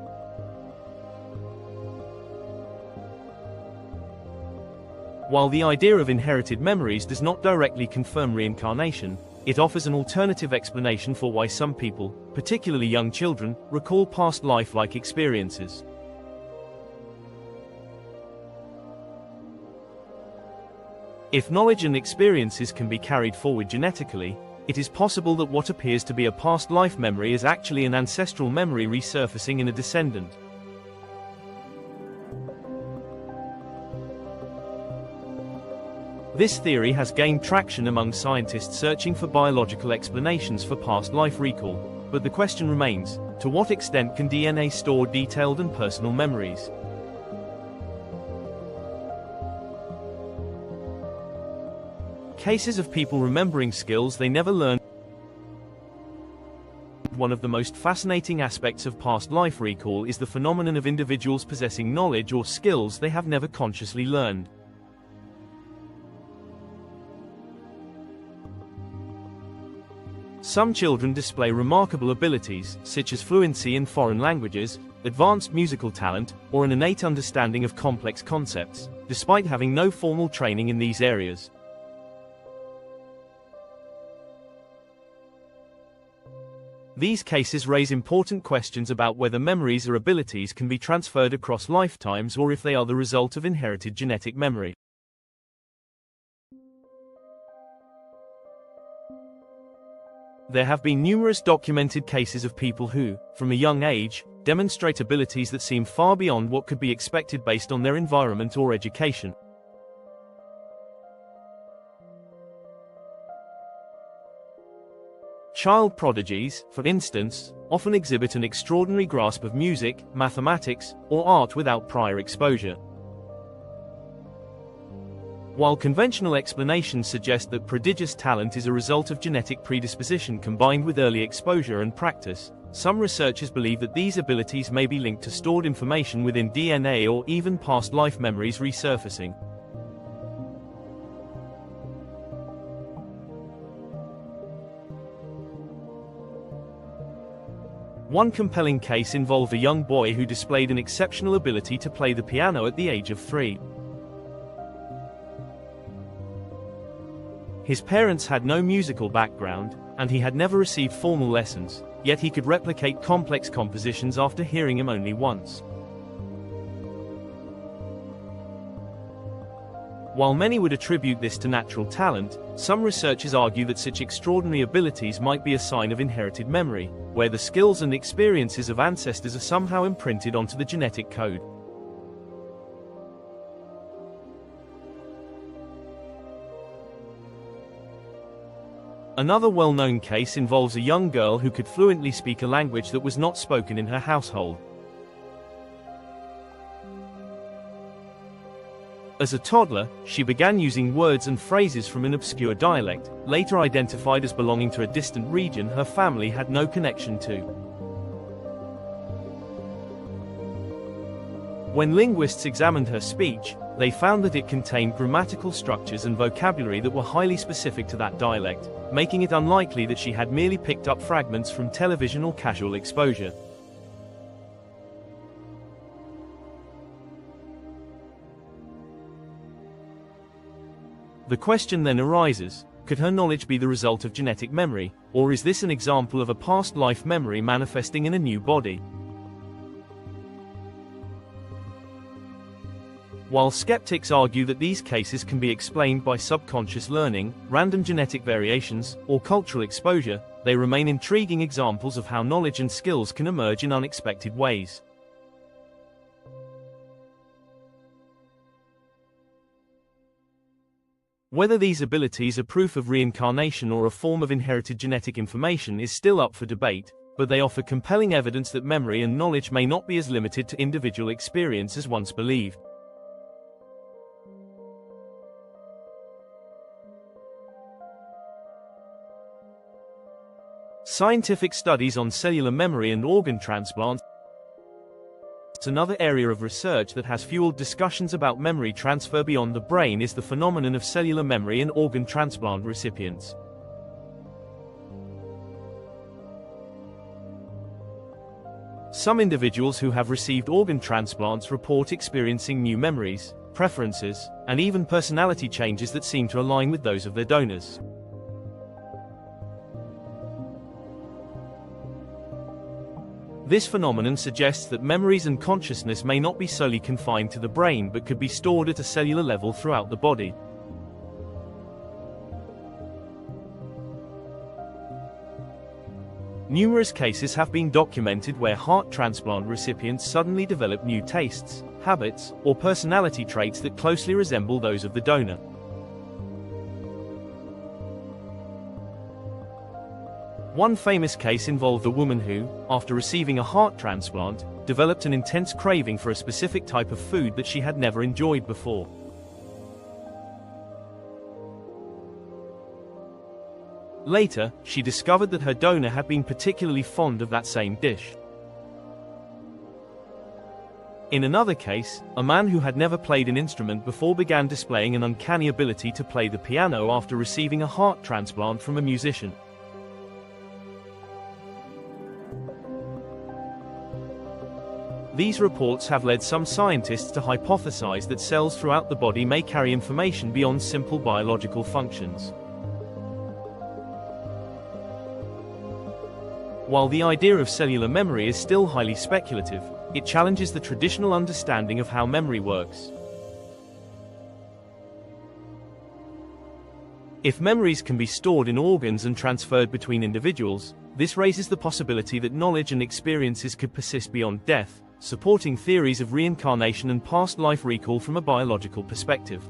While the idea of inherited memories does not directly confirm reincarnation, it offers an alternative explanation for why some people, particularly young children, recall past life-like experiences. If knowledge and experiences can be carried forward genetically, it is possible that what appears to be a past life memory is actually an ancestral memory resurfacing in a descendant. This theory has gained traction among scientists searching for biological explanations for past life recall, but the question remains, to what extent can DNA store detailed and personal memories? Cases of people remembering skills they never learned. One of the most fascinating aspects of past life recall is the phenomenon of individuals possessing knowledge or skills they have never consciously learned. Some children display remarkable abilities, such as fluency in foreign languages, advanced musical talent, or an innate understanding of complex concepts, despite having no formal training in these areas. These cases raise important questions about whether memories or abilities can be transferred across lifetimes or if they are the result of inherited genetic memory. There have been numerous documented cases of people who, from a young age, demonstrate abilities that seem far beyond what could be expected based on their environment or education. Child prodigies, for instance, often exhibit an extraordinary grasp of music, mathematics, or art without prior exposure. While conventional explanations suggest that prodigious talent is a result of genetic predisposition combined with early exposure and practice, some researchers believe that these abilities may be linked to stored information within DNA or even past life memories resurfacing. One compelling case involved a young boy who displayed an exceptional ability to play the piano at the age of 3. His parents had no musical background, and he had never received formal lessons, yet he could replicate complex compositions after hearing them only once. While many would attribute this to natural talent, some researchers argue that such extraordinary abilities might be a sign of inherited memory, where the skills and experiences of ancestors are somehow imprinted onto the genetic code. Another well-known case involves a young girl who could fluently speak a language that was not spoken in her household. As a toddler, she began using words and phrases from an obscure dialect, later identified as belonging to a distant region her family had no connection to. When linguists examined her speech, they found that it contained grammatical structures and vocabulary that were highly specific to that dialect, making it unlikely that she had merely picked up fragments from television or casual exposure. The question then arises, could her knowledge be the result of genetic memory, or is this an example of a past life memory manifesting in a new body? While skeptics argue that these cases can be explained by subconscious learning, random genetic variations, or cultural exposure, they remain intriguing examples of how knowledge and skills can emerge in unexpected ways. Whether these abilities are proof of reincarnation or a form of inherited genetic information is still up for debate, but they offer compelling evidence that memory and knowledge may not be as limited to individual experience as once believed. Scientific studies on cellular memory and organ transplants. Another area of research that has fueled discussions about memory transfer beyond the brain is the phenomenon of cellular memory in organ transplant recipients. Some individuals who have received organ transplants report experiencing new memories, preferences, and even personality changes that seem to align with those of their donors. This phenomenon suggests that memories and consciousness may not be solely confined to the brain but could be stored at a cellular level throughout the body. Numerous cases have been documented where heart transplant recipients suddenly develop new tastes, habits, or personality traits that closely resemble those of the donor. One famous case involved a woman who, after receiving a heart transplant, developed an intense craving for a specific type of food that she had never enjoyed before. Later, she discovered that her donor had been particularly fond of that same dish. In another case, a man who had never played an instrument before began displaying an uncanny ability to play the piano after receiving a heart transplant from a musician. These reports have led some scientists to hypothesize that cells throughout the body may carry information beyond simple biological functions. While the idea of cellular memory is still highly speculative, it challenges the traditional understanding of how memory works. If memories can be stored in organs and transferred between individuals, this raises the possibility that knowledge and experiences could persist beyond death, supporting theories of reincarnation and past life recall from a biological perspective.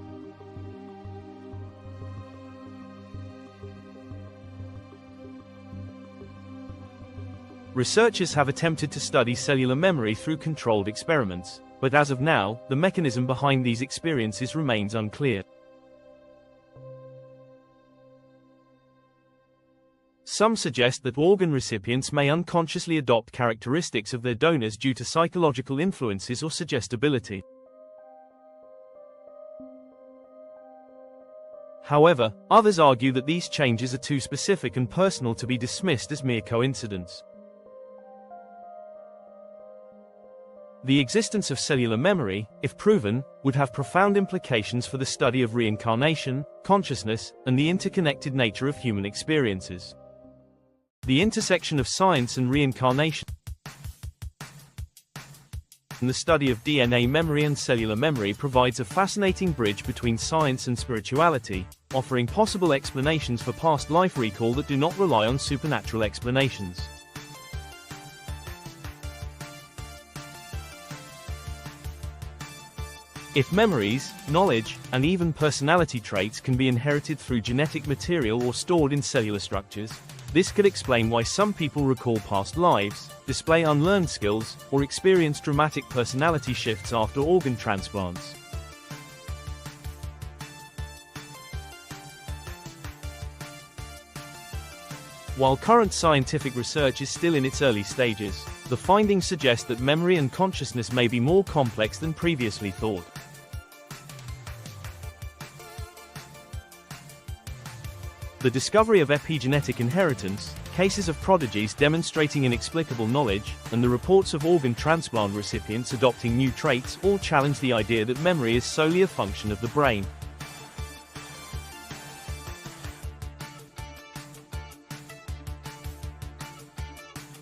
Researchers have attempted to study cellular memory through controlled experiments, but as of now, the mechanism behind these experiences remains unclear. Some suggest that organ recipients may unconsciously adopt characteristics of their donors due to psychological influences or suggestibility. However, others argue that these changes are too specific and personal to be dismissed as mere coincidence. The existence of cellular memory, if proven, would have profound implications for the study of reincarnation, consciousness, and the interconnected nature of human experiences. The intersection of science and reincarnation. The study of DNA memory and cellular memory provides a fascinating bridge between science and spirituality, offering possible explanations for past life recall that do not rely on supernatural explanations. If memories, knowledge, and even personality traits can be inherited through genetic material or stored in cellular structures, this could explain why some people recall past lives, display unlearned skills, or experience dramatic personality shifts after organ transplants. While current scientific research is still in its early stages, the findings suggest that memory and consciousness may be more complex than previously thought. The discovery of epigenetic inheritance, cases of prodigies demonstrating inexplicable knowledge, and the reports of organ transplant recipients adopting new traits all challenge the idea that memory is solely a function of the brain.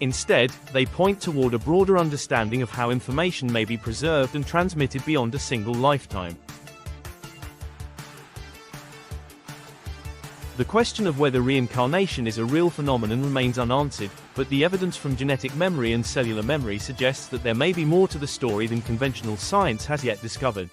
Instead, they point toward a broader understanding of how information may be preserved and transmitted beyond a single lifetime. The question of whether reincarnation is a real phenomenon remains unanswered, but the evidence from genetic memory and cellular memory suggests that there may be more to the story than conventional science has yet discovered.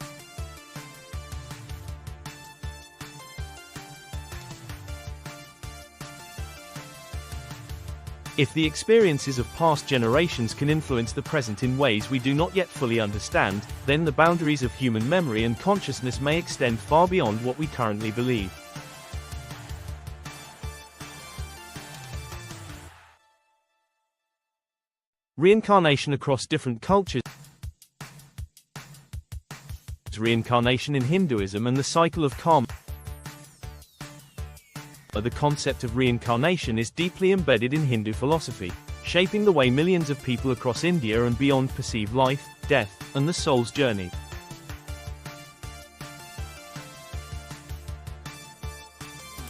If the experiences of past generations can influence the present in ways we do not yet fully understand, then the boundaries of human memory and consciousness may extend far beyond what we currently believe. Reincarnation across different cultures. Reincarnation in Hinduism and the cycle of karma. The concept of reincarnation is deeply embedded in Hindu philosophy, shaping the way millions of people across India and beyond perceive life, death, and the soul's journey.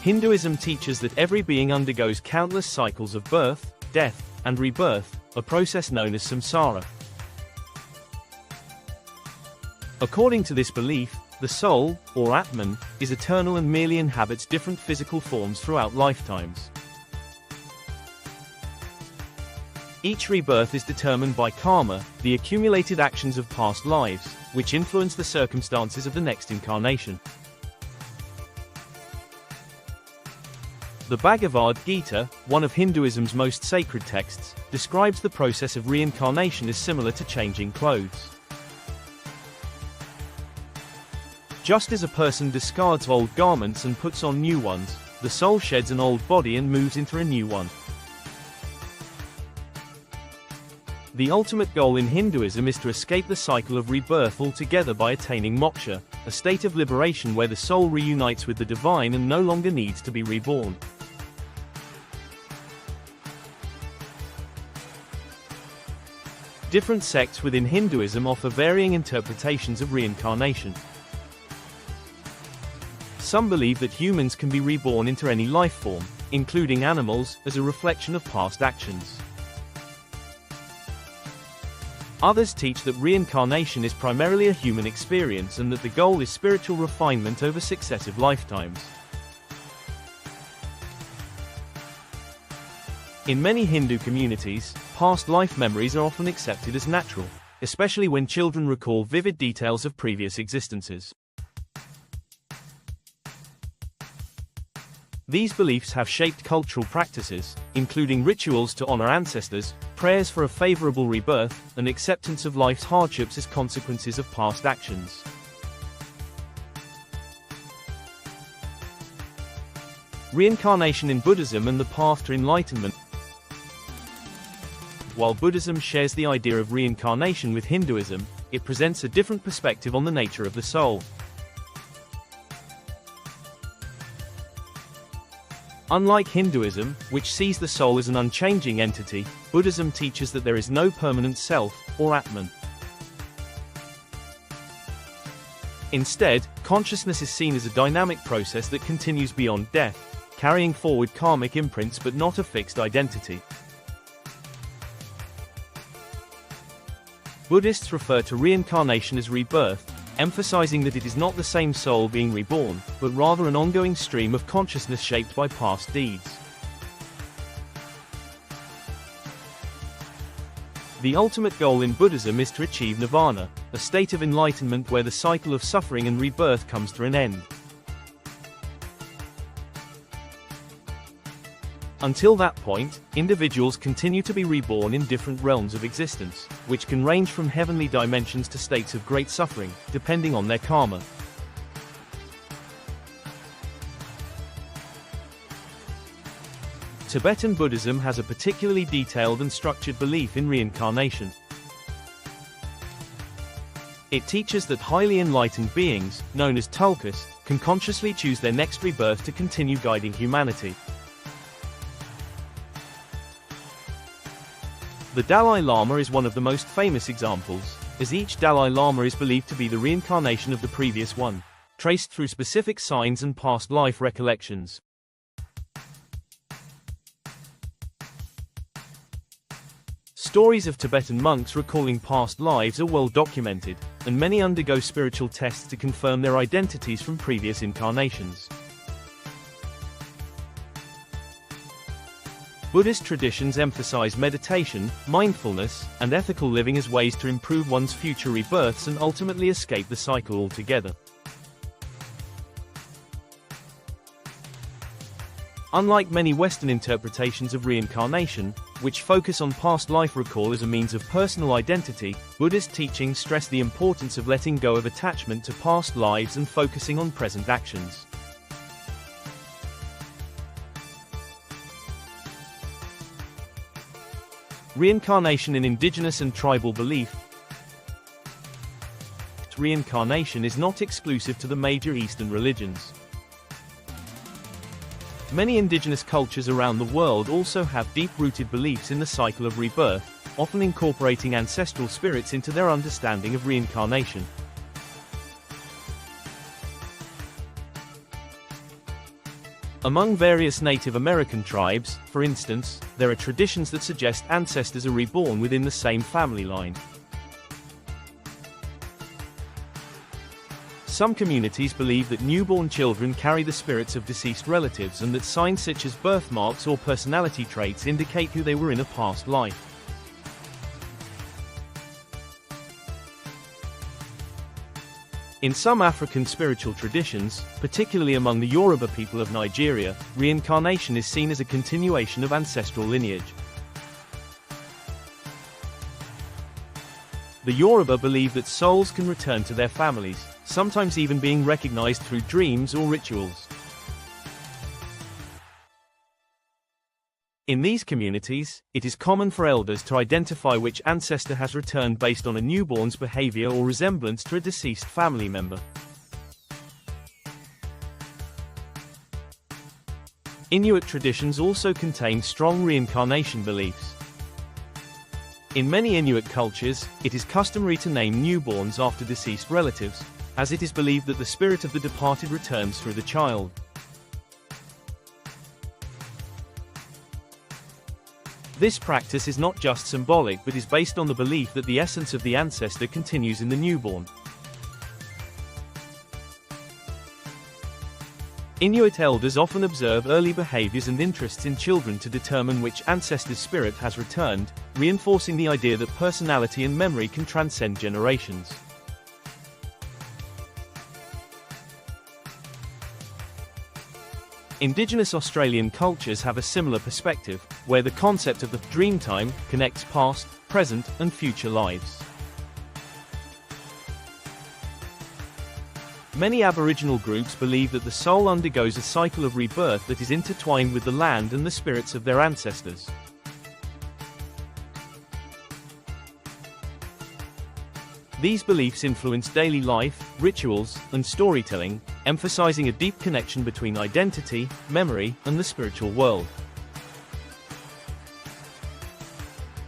Hinduism teaches that every being undergoes countless cycles of birth, death, and rebirth, a process known as samsara. According to this belief, the soul, or Atman, is eternal and merely inhabits different physical forms throughout lifetimes. Each rebirth is determined by karma, the accumulated actions of past lives, which influence the circumstances of the next incarnation. The Bhagavad Gita, one of Hinduism's most sacred texts, describes the process of reincarnation as similar to changing clothes. Just as a person discards old garments and puts on new ones, the soul sheds an old body and moves into a new one. The ultimate goal in Hinduism is to escape the cycle of rebirth altogether by attaining moksha, a state of liberation where the soul reunites with the divine and no longer needs to be reborn. Different sects within Hinduism offer varying interpretations of reincarnation. Some believe that humans can be reborn into any life form, including animals, as a reflection of past actions. Others teach that reincarnation is primarily a human experience and that the goal is spiritual refinement over successive lifetimes. In many Hindu communities, past life memories are often accepted as natural, especially when children recall vivid details of previous existences. These beliefs have shaped cultural practices, including rituals to honor ancestors, prayers for a favorable rebirth, and acceptance of life's hardships as consequences of past actions. Reincarnation in Buddhism and the path to enlightenment. While Buddhism shares the idea of reincarnation with Hinduism, it presents a different perspective on the nature of the soul. Unlike Hinduism, which sees the soul as an unchanging entity, Buddhism teaches that there is no permanent self, or Atman. Instead, consciousness is seen as a dynamic process that continues beyond death, carrying forward karmic imprints but not a fixed identity. Buddhists refer to reincarnation as rebirth, emphasizing that it is not the same soul being reborn, but rather an ongoing stream of consciousness shaped by past deeds. The ultimate goal in Buddhism is to achieve nirvana, a state of enlightenment where the cycle of suffering and rebirth comes to an end. Until that point, individuals continue to be reborn in different realms of existence, which can range from heavenly dimensions to states of great suffering, depending on their karma. Tibetan Buddhism has a particularly detailed and structured belief in reincarnation. It teaches that highly enlightened beings, known as tulkus, can consciously choose their next rebirth to continue guiding humanity. The Dalai Lama is one of the most famous examples, as each Dalai Lama is believed to be the reincarnation of the previous one, traced through specific signs and past life recollections. Stories of Tibetan monks recalling past lives are well documented, and many undergo spiritual tests to confirm their identities from previous incarnations. Buddhist traditions emphasize meditation, mindfulness, and ethical living as ways to improve one's future rebirths and ultimately escape the cycle altogether. Unlike many Western interpretations of reincarnation, which focus on past life recall as a means of personal identity, Buddhist teachings stress the importance of letting go of attachment to past lives and focusing on present actions. Reincarnation in indigenous and tribal belief. Reincarnation is not exclusive to the major Eastern religions. Many indigenous cultures around the world also have deep-rooted beliefs in the cycle of rebirth, often incorporating ancestral spirits into their understanding of reincarnation. Among various Native American tribes, for instance, there are traditions that suggest ancestors are reborn within the same family line. Some communities believe that newborn children carry the spirits of deceased relatives and that signs such as birthmarks or personality traits indicate who they were in a past life. In some African spiritual traditions, particularly among the Yoruba people of Nigeria, reincarnation is seen as a continuation of ancestral lineage. The Yoruba believe that souls can return to their families, sometimes even being recognized through dreams or rituals. In these communities, it is common for elders to identify which ancestor has returned based on a newborn's behavior or resemblance to a deceased family member. Inuit traditions also contain strong reincarnation beliefs. In many Inuit cultures, it is customary to name newborns after deceased relatives, as it is believed that the spirit of the departed returns through the child. This practice is not just symbolic but is based on the belief that the essence of the ancestor continues in the newborn. Inuit elders often observe early behaviors and interests in children to determine which ancestor's spirit has returned, reinforcing the idea that personality and memory can transcend generations. Indigenous Australian cultures have a similar perspective, where the concept of the dream time connects past, present, and future lives. Many Aboriginal groups believe that the soul undergoes a cycle of rebirth that is intertwined with the land and the spirits of their ancestors. These beliefs influence daily life, rituals, and storytelling, emphasizing a deep connection between identity, memory, and the spiritual world.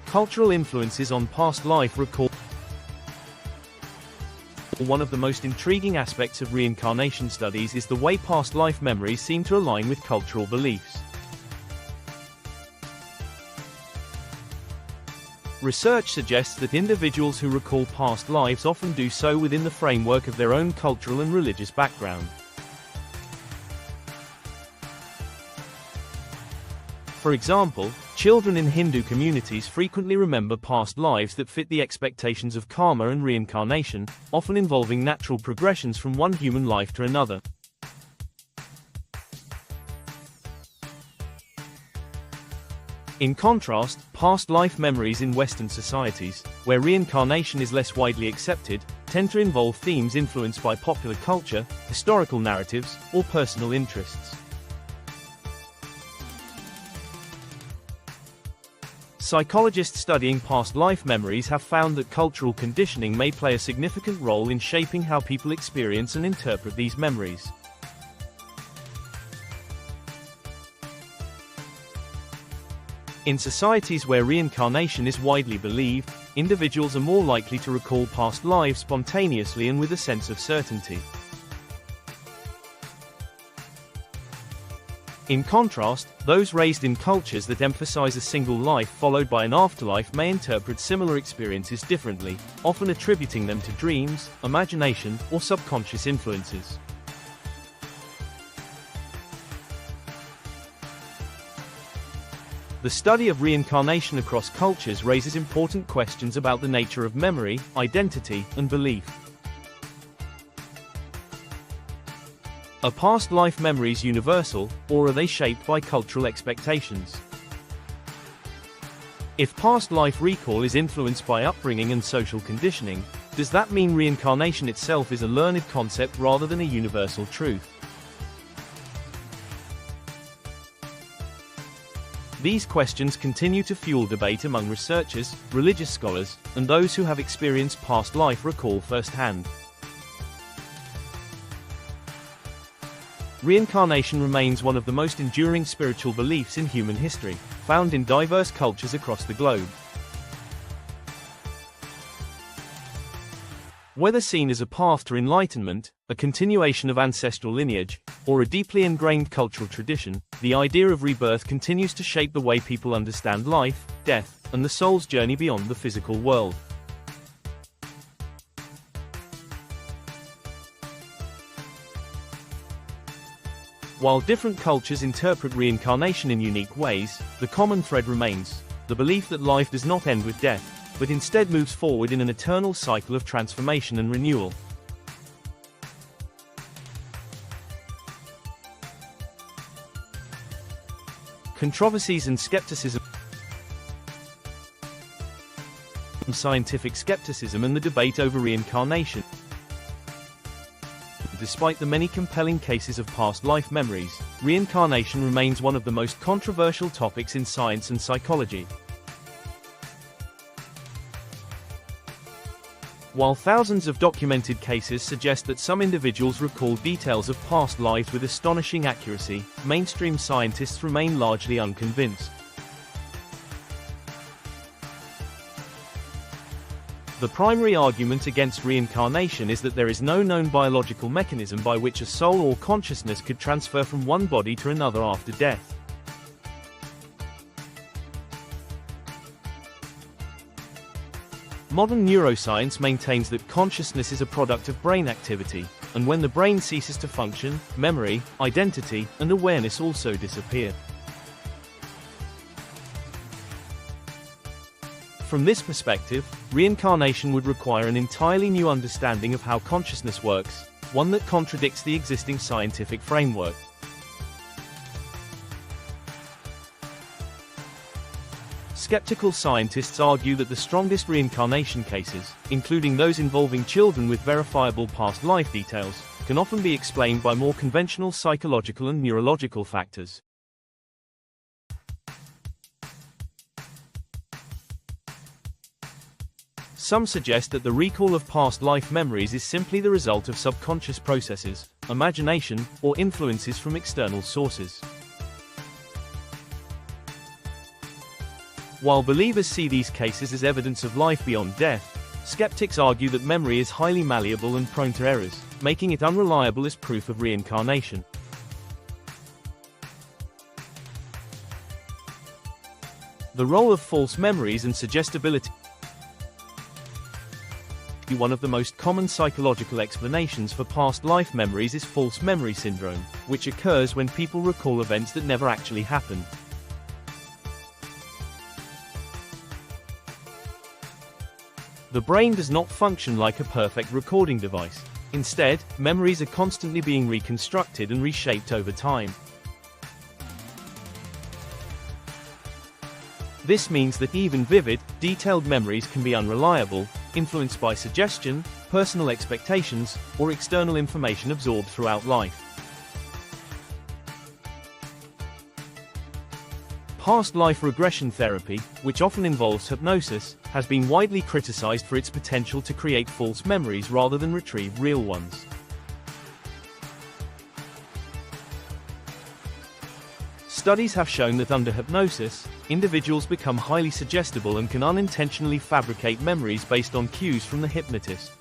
Cultural influences on past life recall. One of the most intriguing aspects of reincarnation studies is the way past life memories seem to align with cultural beliefs. Research suggests that individuals who recall past lives often do so within the framework of their own cultural and religious background. For example, children in Hindu communities frequently remember past lives that fit the expectations of karma and reincarnation, often involving natural progressions from one human life to another. In contrast, past life memories in Western societies, where reincarnation is less widely accepted, tend to involve themes influenced by popular culture, historical narratives, or personal interests. Psychologists studying past life memories have found that cultural conditioning may play a significant role in shaping how people experience and interpret these memories. In societies where reincarnation is widely believed, individuals are more likely to recall past lives spontaneously and with a sense of certainty. In contrast, those raised in cultures that emphasize a single life followed by an afterlife may interpret similar experiences differently, often attributing them to dreams, imagination, or subconscious influences. The study of reincarnation across cultures raises important questions about the nature of memory, identity, and belief. Are past life memories universal, or are they shaped by cultural expectations? If past life recall is influenced by upbringing and social conditioning, does that mean reincarnation itself is a learned concept rather than a universal truth? These questions continue to fuel debate among researchers, religious scholars, and those who have experienced past life recall firsthand. Reincarnation remains one of the most enduring spiritual beliefs in human history, found in diverse cultures across the globe. Whether seen as a path to enlightenment, a continuation of ancestral lineage, or a deeply ingrained cultural tradition, the idea of rebirth continues to shape the way people understand life, death, and the soul's journey beyond the physical world. While different cultures interpret reincarnation in unique ways, the common thread remains: the belief that life does not end with death, but instead moves forward in an eternal cycle of transformation and renewal. Controversies and skepticism. Scientific skepticism and the debate over reincarnation. Despite the many compelling cases of past life memories, reincarnation remains one of the most controversial topics in science and psychology. While thousands of documented cases suggest that some individuals recall details of past lives with astonishing accuracy, mainstream scientists remain largely unconvinced. The primary argument against reincarnation is that there is no known biological mechanism by which a soul or consciousness could transfer from one body to another after death. Modern neuroscience maintains that consciousness is a product of brain activity, and when the brain ceases to function, memory, identity, and awareness also disappear. From this perspective, reincarnation would require an entirely new understanding of how consciousness works, one that contradicts the existing scientific framework. Skeptical scientists argue that the strongest reincarnation cases, including those involving children with verifiable past life details, can often be explained by more conventional psychological and neurological factors. Some suggest that the recall of past life memories is simply the result of subconscious processes, imagination, or influences from external sources. While believers see these cases as evidence of life beyond death, skeptics argue that memory is highly malleable and prone to errors, making it unreliable as proof of reincarnation. The role of false memories and suggestibility. One of the most common psychological explanations for past life memories is false memory syndrome, which occurs when people recall events that never actually happened. The brain does not function like a perfect recording device. Instead, memories are constantly being reconstructed and reshaped over time. This means that even vivid, detailed memories can be unreliable, influenced by suggestion, personal expectations, or external information absorbed throughout life. Past life regression therapy, which often involves hypnosis, has been widely criticized for its potential to create false memories rather than retrieve real ones. Studies have shown that under hypnosis, individuals become highly suggestible and can unintentionally fabricate memories based on cues from the hypnotist.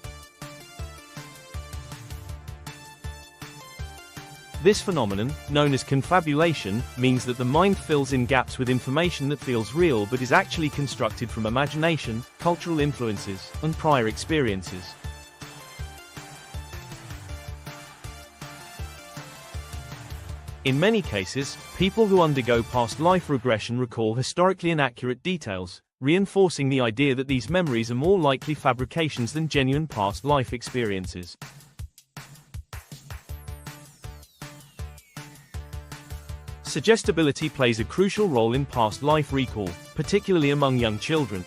This phenomenon, known as confabulation, means that the mind fills in gaps with information that feels real but is actually constructed from imagination, cultural influences, and prior experiences. In many cases, people who undergo past life regression recall historically inaccurate details, reinforcing the idea that these memories are more likely fabrications than genuine past life experiences. Suggestibility plays a crucial role in past life recall, particularly among young children.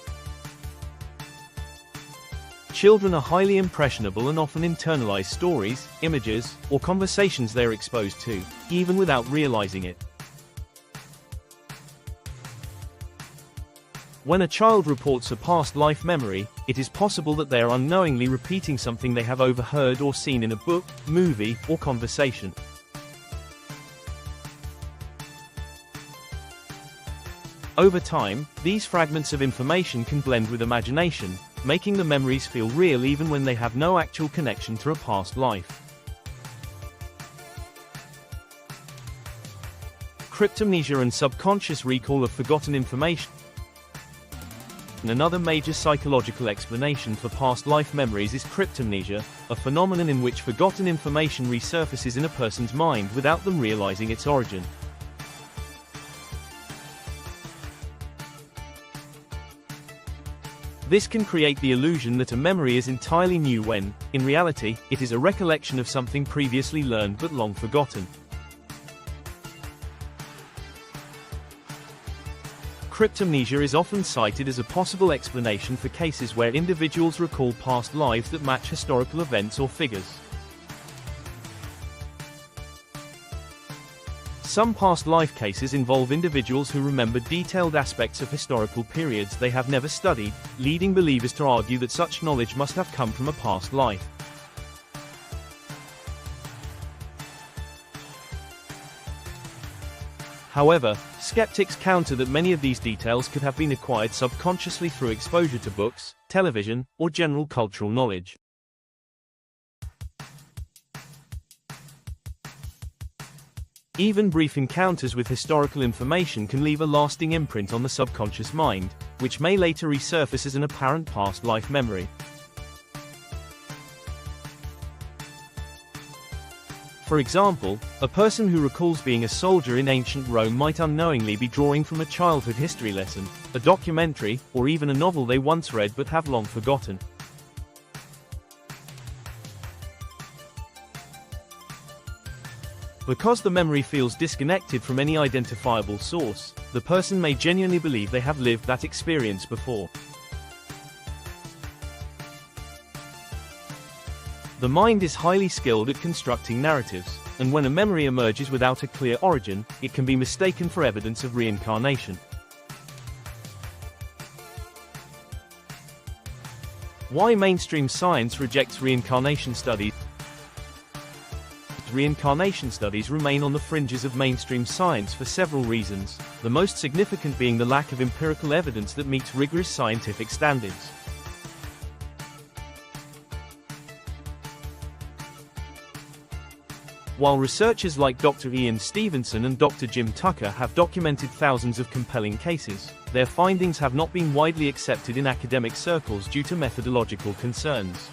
Children are highly impressionable and often internalize stories, images, or conversations they are exposed to, even without realizing it. When a child reports a past life memory, it is possible that they are unknowingly repeating something they have overheard or seen in a book, movie, or conversation. Over time, these fragments of information can blend with imagination, making the memories feel real even when they have no actual connection to a past life. Cryptomnesia and subconscious recall of forgotten information. Another major psychological explanation for past life memories is cryptomnesia, a phenomenon in which forgotten information resurfaces in a person's mind without them realizing its origin. This can create the illusion that a memory is entirely new when, in reality, it is a recollection of something previously learned but long forgotten. Cryptomnesia is often cited as a possible explanation for cases where individuals recall past lives that match historical events or figures. Some past life cases involve individuals who remember detailed aspects of historical periods they have never studied, leading believers to argue that such knowledge must have come from a past life. However, skeptics counter that many of these details could have been acquired subconsciously through exposure to books, television, or general cultural knowledge. Even brief encounters with historical information can leave a lasting imprint on the subconscious mind, which may later resurface as an apparent past life memory. For example, a person who recalls being a soldier in ancient Rome might unknowingly be drawing from a childhood history lesson, a documentary, or even a novel they once read but have long forgotten. Because the memory feels disconnected from any identifiable source, the person may genuinely believe they have lived that experience before. The mind is highly skilled at constructing narratives, and when a memory emerges without a clear origin, it can be mistaken for evidence of reincarnation. Why mainstream science rejects reincarnation studies? Reincarnation studies remain on the fringes of mainstream science for several reasons, the most significant being the lack of empirical evidence that meets rigorous scientific standards. While researchers like Dr. Ian Stevenson and Dr. Jim Tucker have documented thousands of compelling cases, their findings have not been widely accepted in academic circles due to methodological concerns.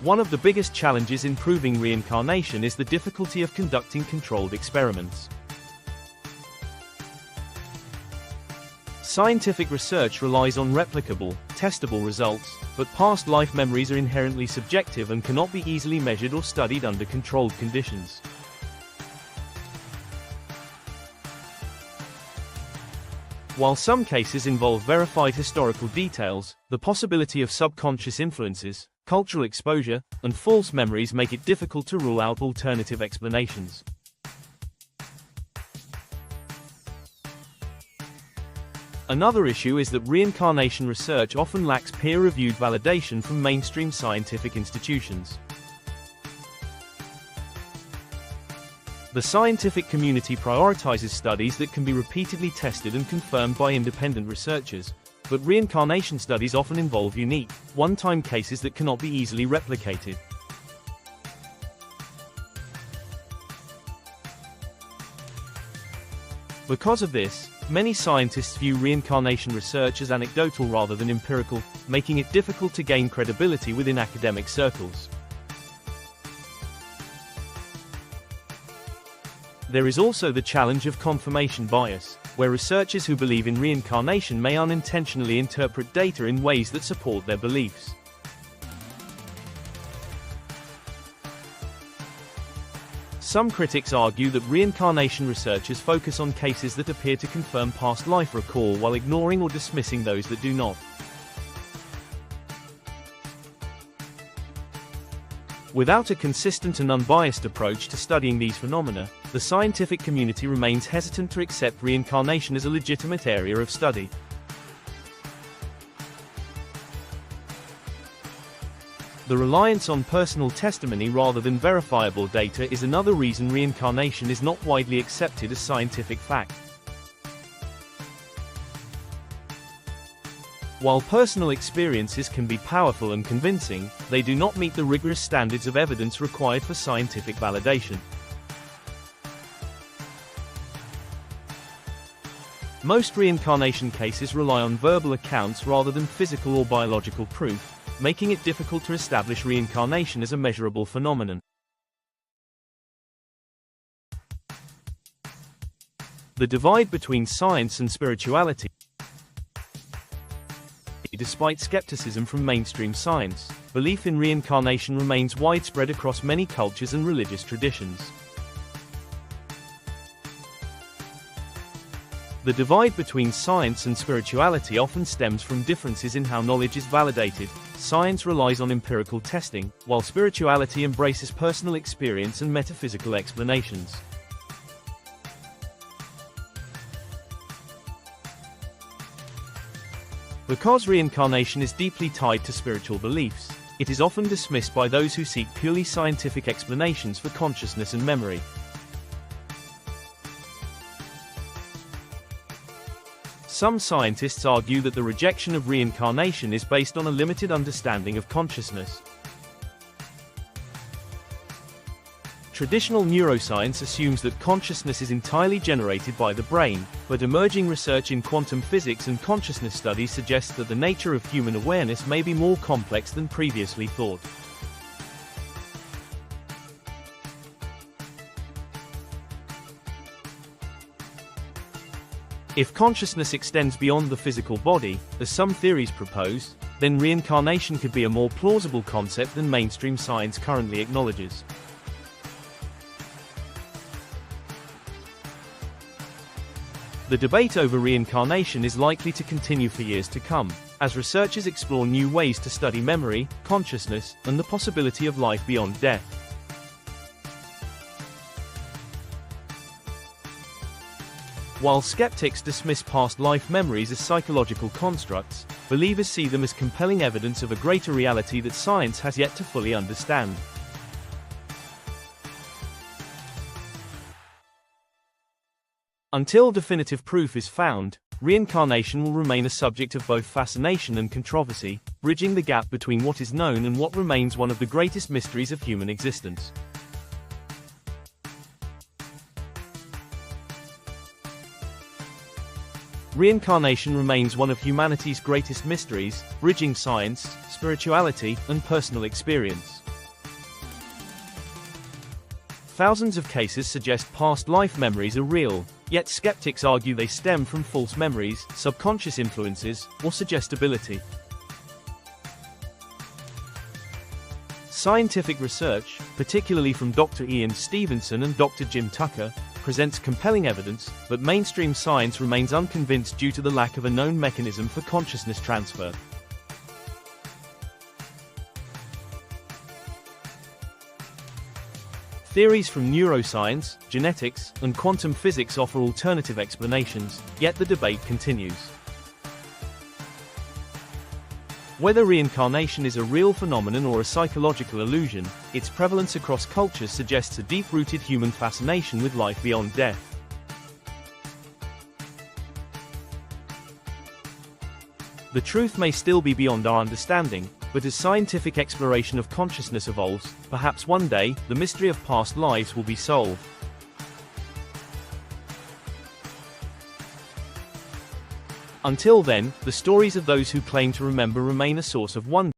One of the biggest challenges in proving reincarnation is the difficulty of conducting controlled experiments. Scientific research relies on replicable, testable results, but past life memories are inherently subjective and cannot be easily measured or studied under controlled conditions. While some cases involve verified historical details, the possibility of subconscious influences, cultural exposure, and false memories make it difficult to rule out alternative explanations. Another issue is that reincarnation research often lacks peer-reviewed validation from mainstream scientific institutions. The scientific community prioritizes studies that can be repeatedly tested and confirmed by independent researchers, but reincarnation studies often involve unique, one-time cases that cannot be easily replicated. Because of this, many scientists view reincarnation research as anecdotal rather than empirical, making it difficult to gain credibility within academic circles. There is also the challenge of confirmation bias, where researchers who believe in reincarnation may unintentionally interpret data in ways that support their beliefs. Some critics argue that reincarnation researchers focus on cases that appear to confirm past life recall while ignoring or dismissing those that do not. Without a consistent and unbiased approach to studying these phenomena, the scientific community remains hesitant to accept reincarnation as a legitimate area of study. The reliance on personal testimony rather than verifiable data is another reason reincarnation is not widely accepted as scientific fact. While personal experiences can be powerful and convincing, they do not meet the rigorous standards of evidence required for scientific validation. Most reincarnation cases rely on verbal accounts rather than physical or biological proof, making it difficult to establish reincarnation as a measurable phenomenon. The divide between science and spirituality. Despite skepticism from mainstream science, belief in reincarnation remains widespread across many cultures and religious traditions. The divide between science and spirituality often stems from differences in how knowledge is validated. Science relies on empirical testing, while spirituality embraces personal experience and metaphysical explanations. Because reincarnation is deeply tied to spiritual beliefs, it is often dismissed by those who seek purely scientific explanations for consciousness and memory. Some scientists argue that the rejection of reincarnation is based on a limited understanding of consciousness. Traditional neuroscience assumes that consciousness is entirely generated by the brain, but emerging research in quantum physics and consciousness studies suggests that the nature of human awareness may be more complex than previously thought. If consciousness extends beyond the physical body, as some theories propose, then reincarnation could be a more plausible concept than mainstream science currently acknowledges. The debate over reincarnation is likely to continue for years to come, as researchers explore new ways to study memory, consciousness, and the possibility of life beyond death. While skeptics dismiss past life memories as psychological constructs, believers see them as compelling evidence of a greater reality that science has yet to fully understand. Until definitive proof is found, reincarnation will remain a subject of both fascination and controversy, bridging the gap between what is known and what remains one of the greatest mysteries of human existence. Reincarnation remains one of humanity's greatest mysteries, bridging science, spirituality, and personal experience. Thousands of cases suggest past life memories are real, yet skeptics argue they stem from false memories, subconscious influences, or suggestibility. Scientific research, particularly from Dr. Ian Stevenson and Dr. Jim Tucker, presents compelling evidence, but mainstream science remains unconvinced due to the lack of a known mechanism for consciousness transfer. Theories from neuroscience, genetics, and quantum physics offer alternative explanations, yet the debate continues. Whether reincarnation is a real phenomenon or a psychological illusion, its prevalence across cultures suggests a deep-rooted human fascination with life beyond death. The truth may still be beyond our understanding, but as scientific exploration of consciousness evolves, perhaps one day, the mystery of past lives will be solved. Until then, the stories of those who claim to remember remain a source of wonder.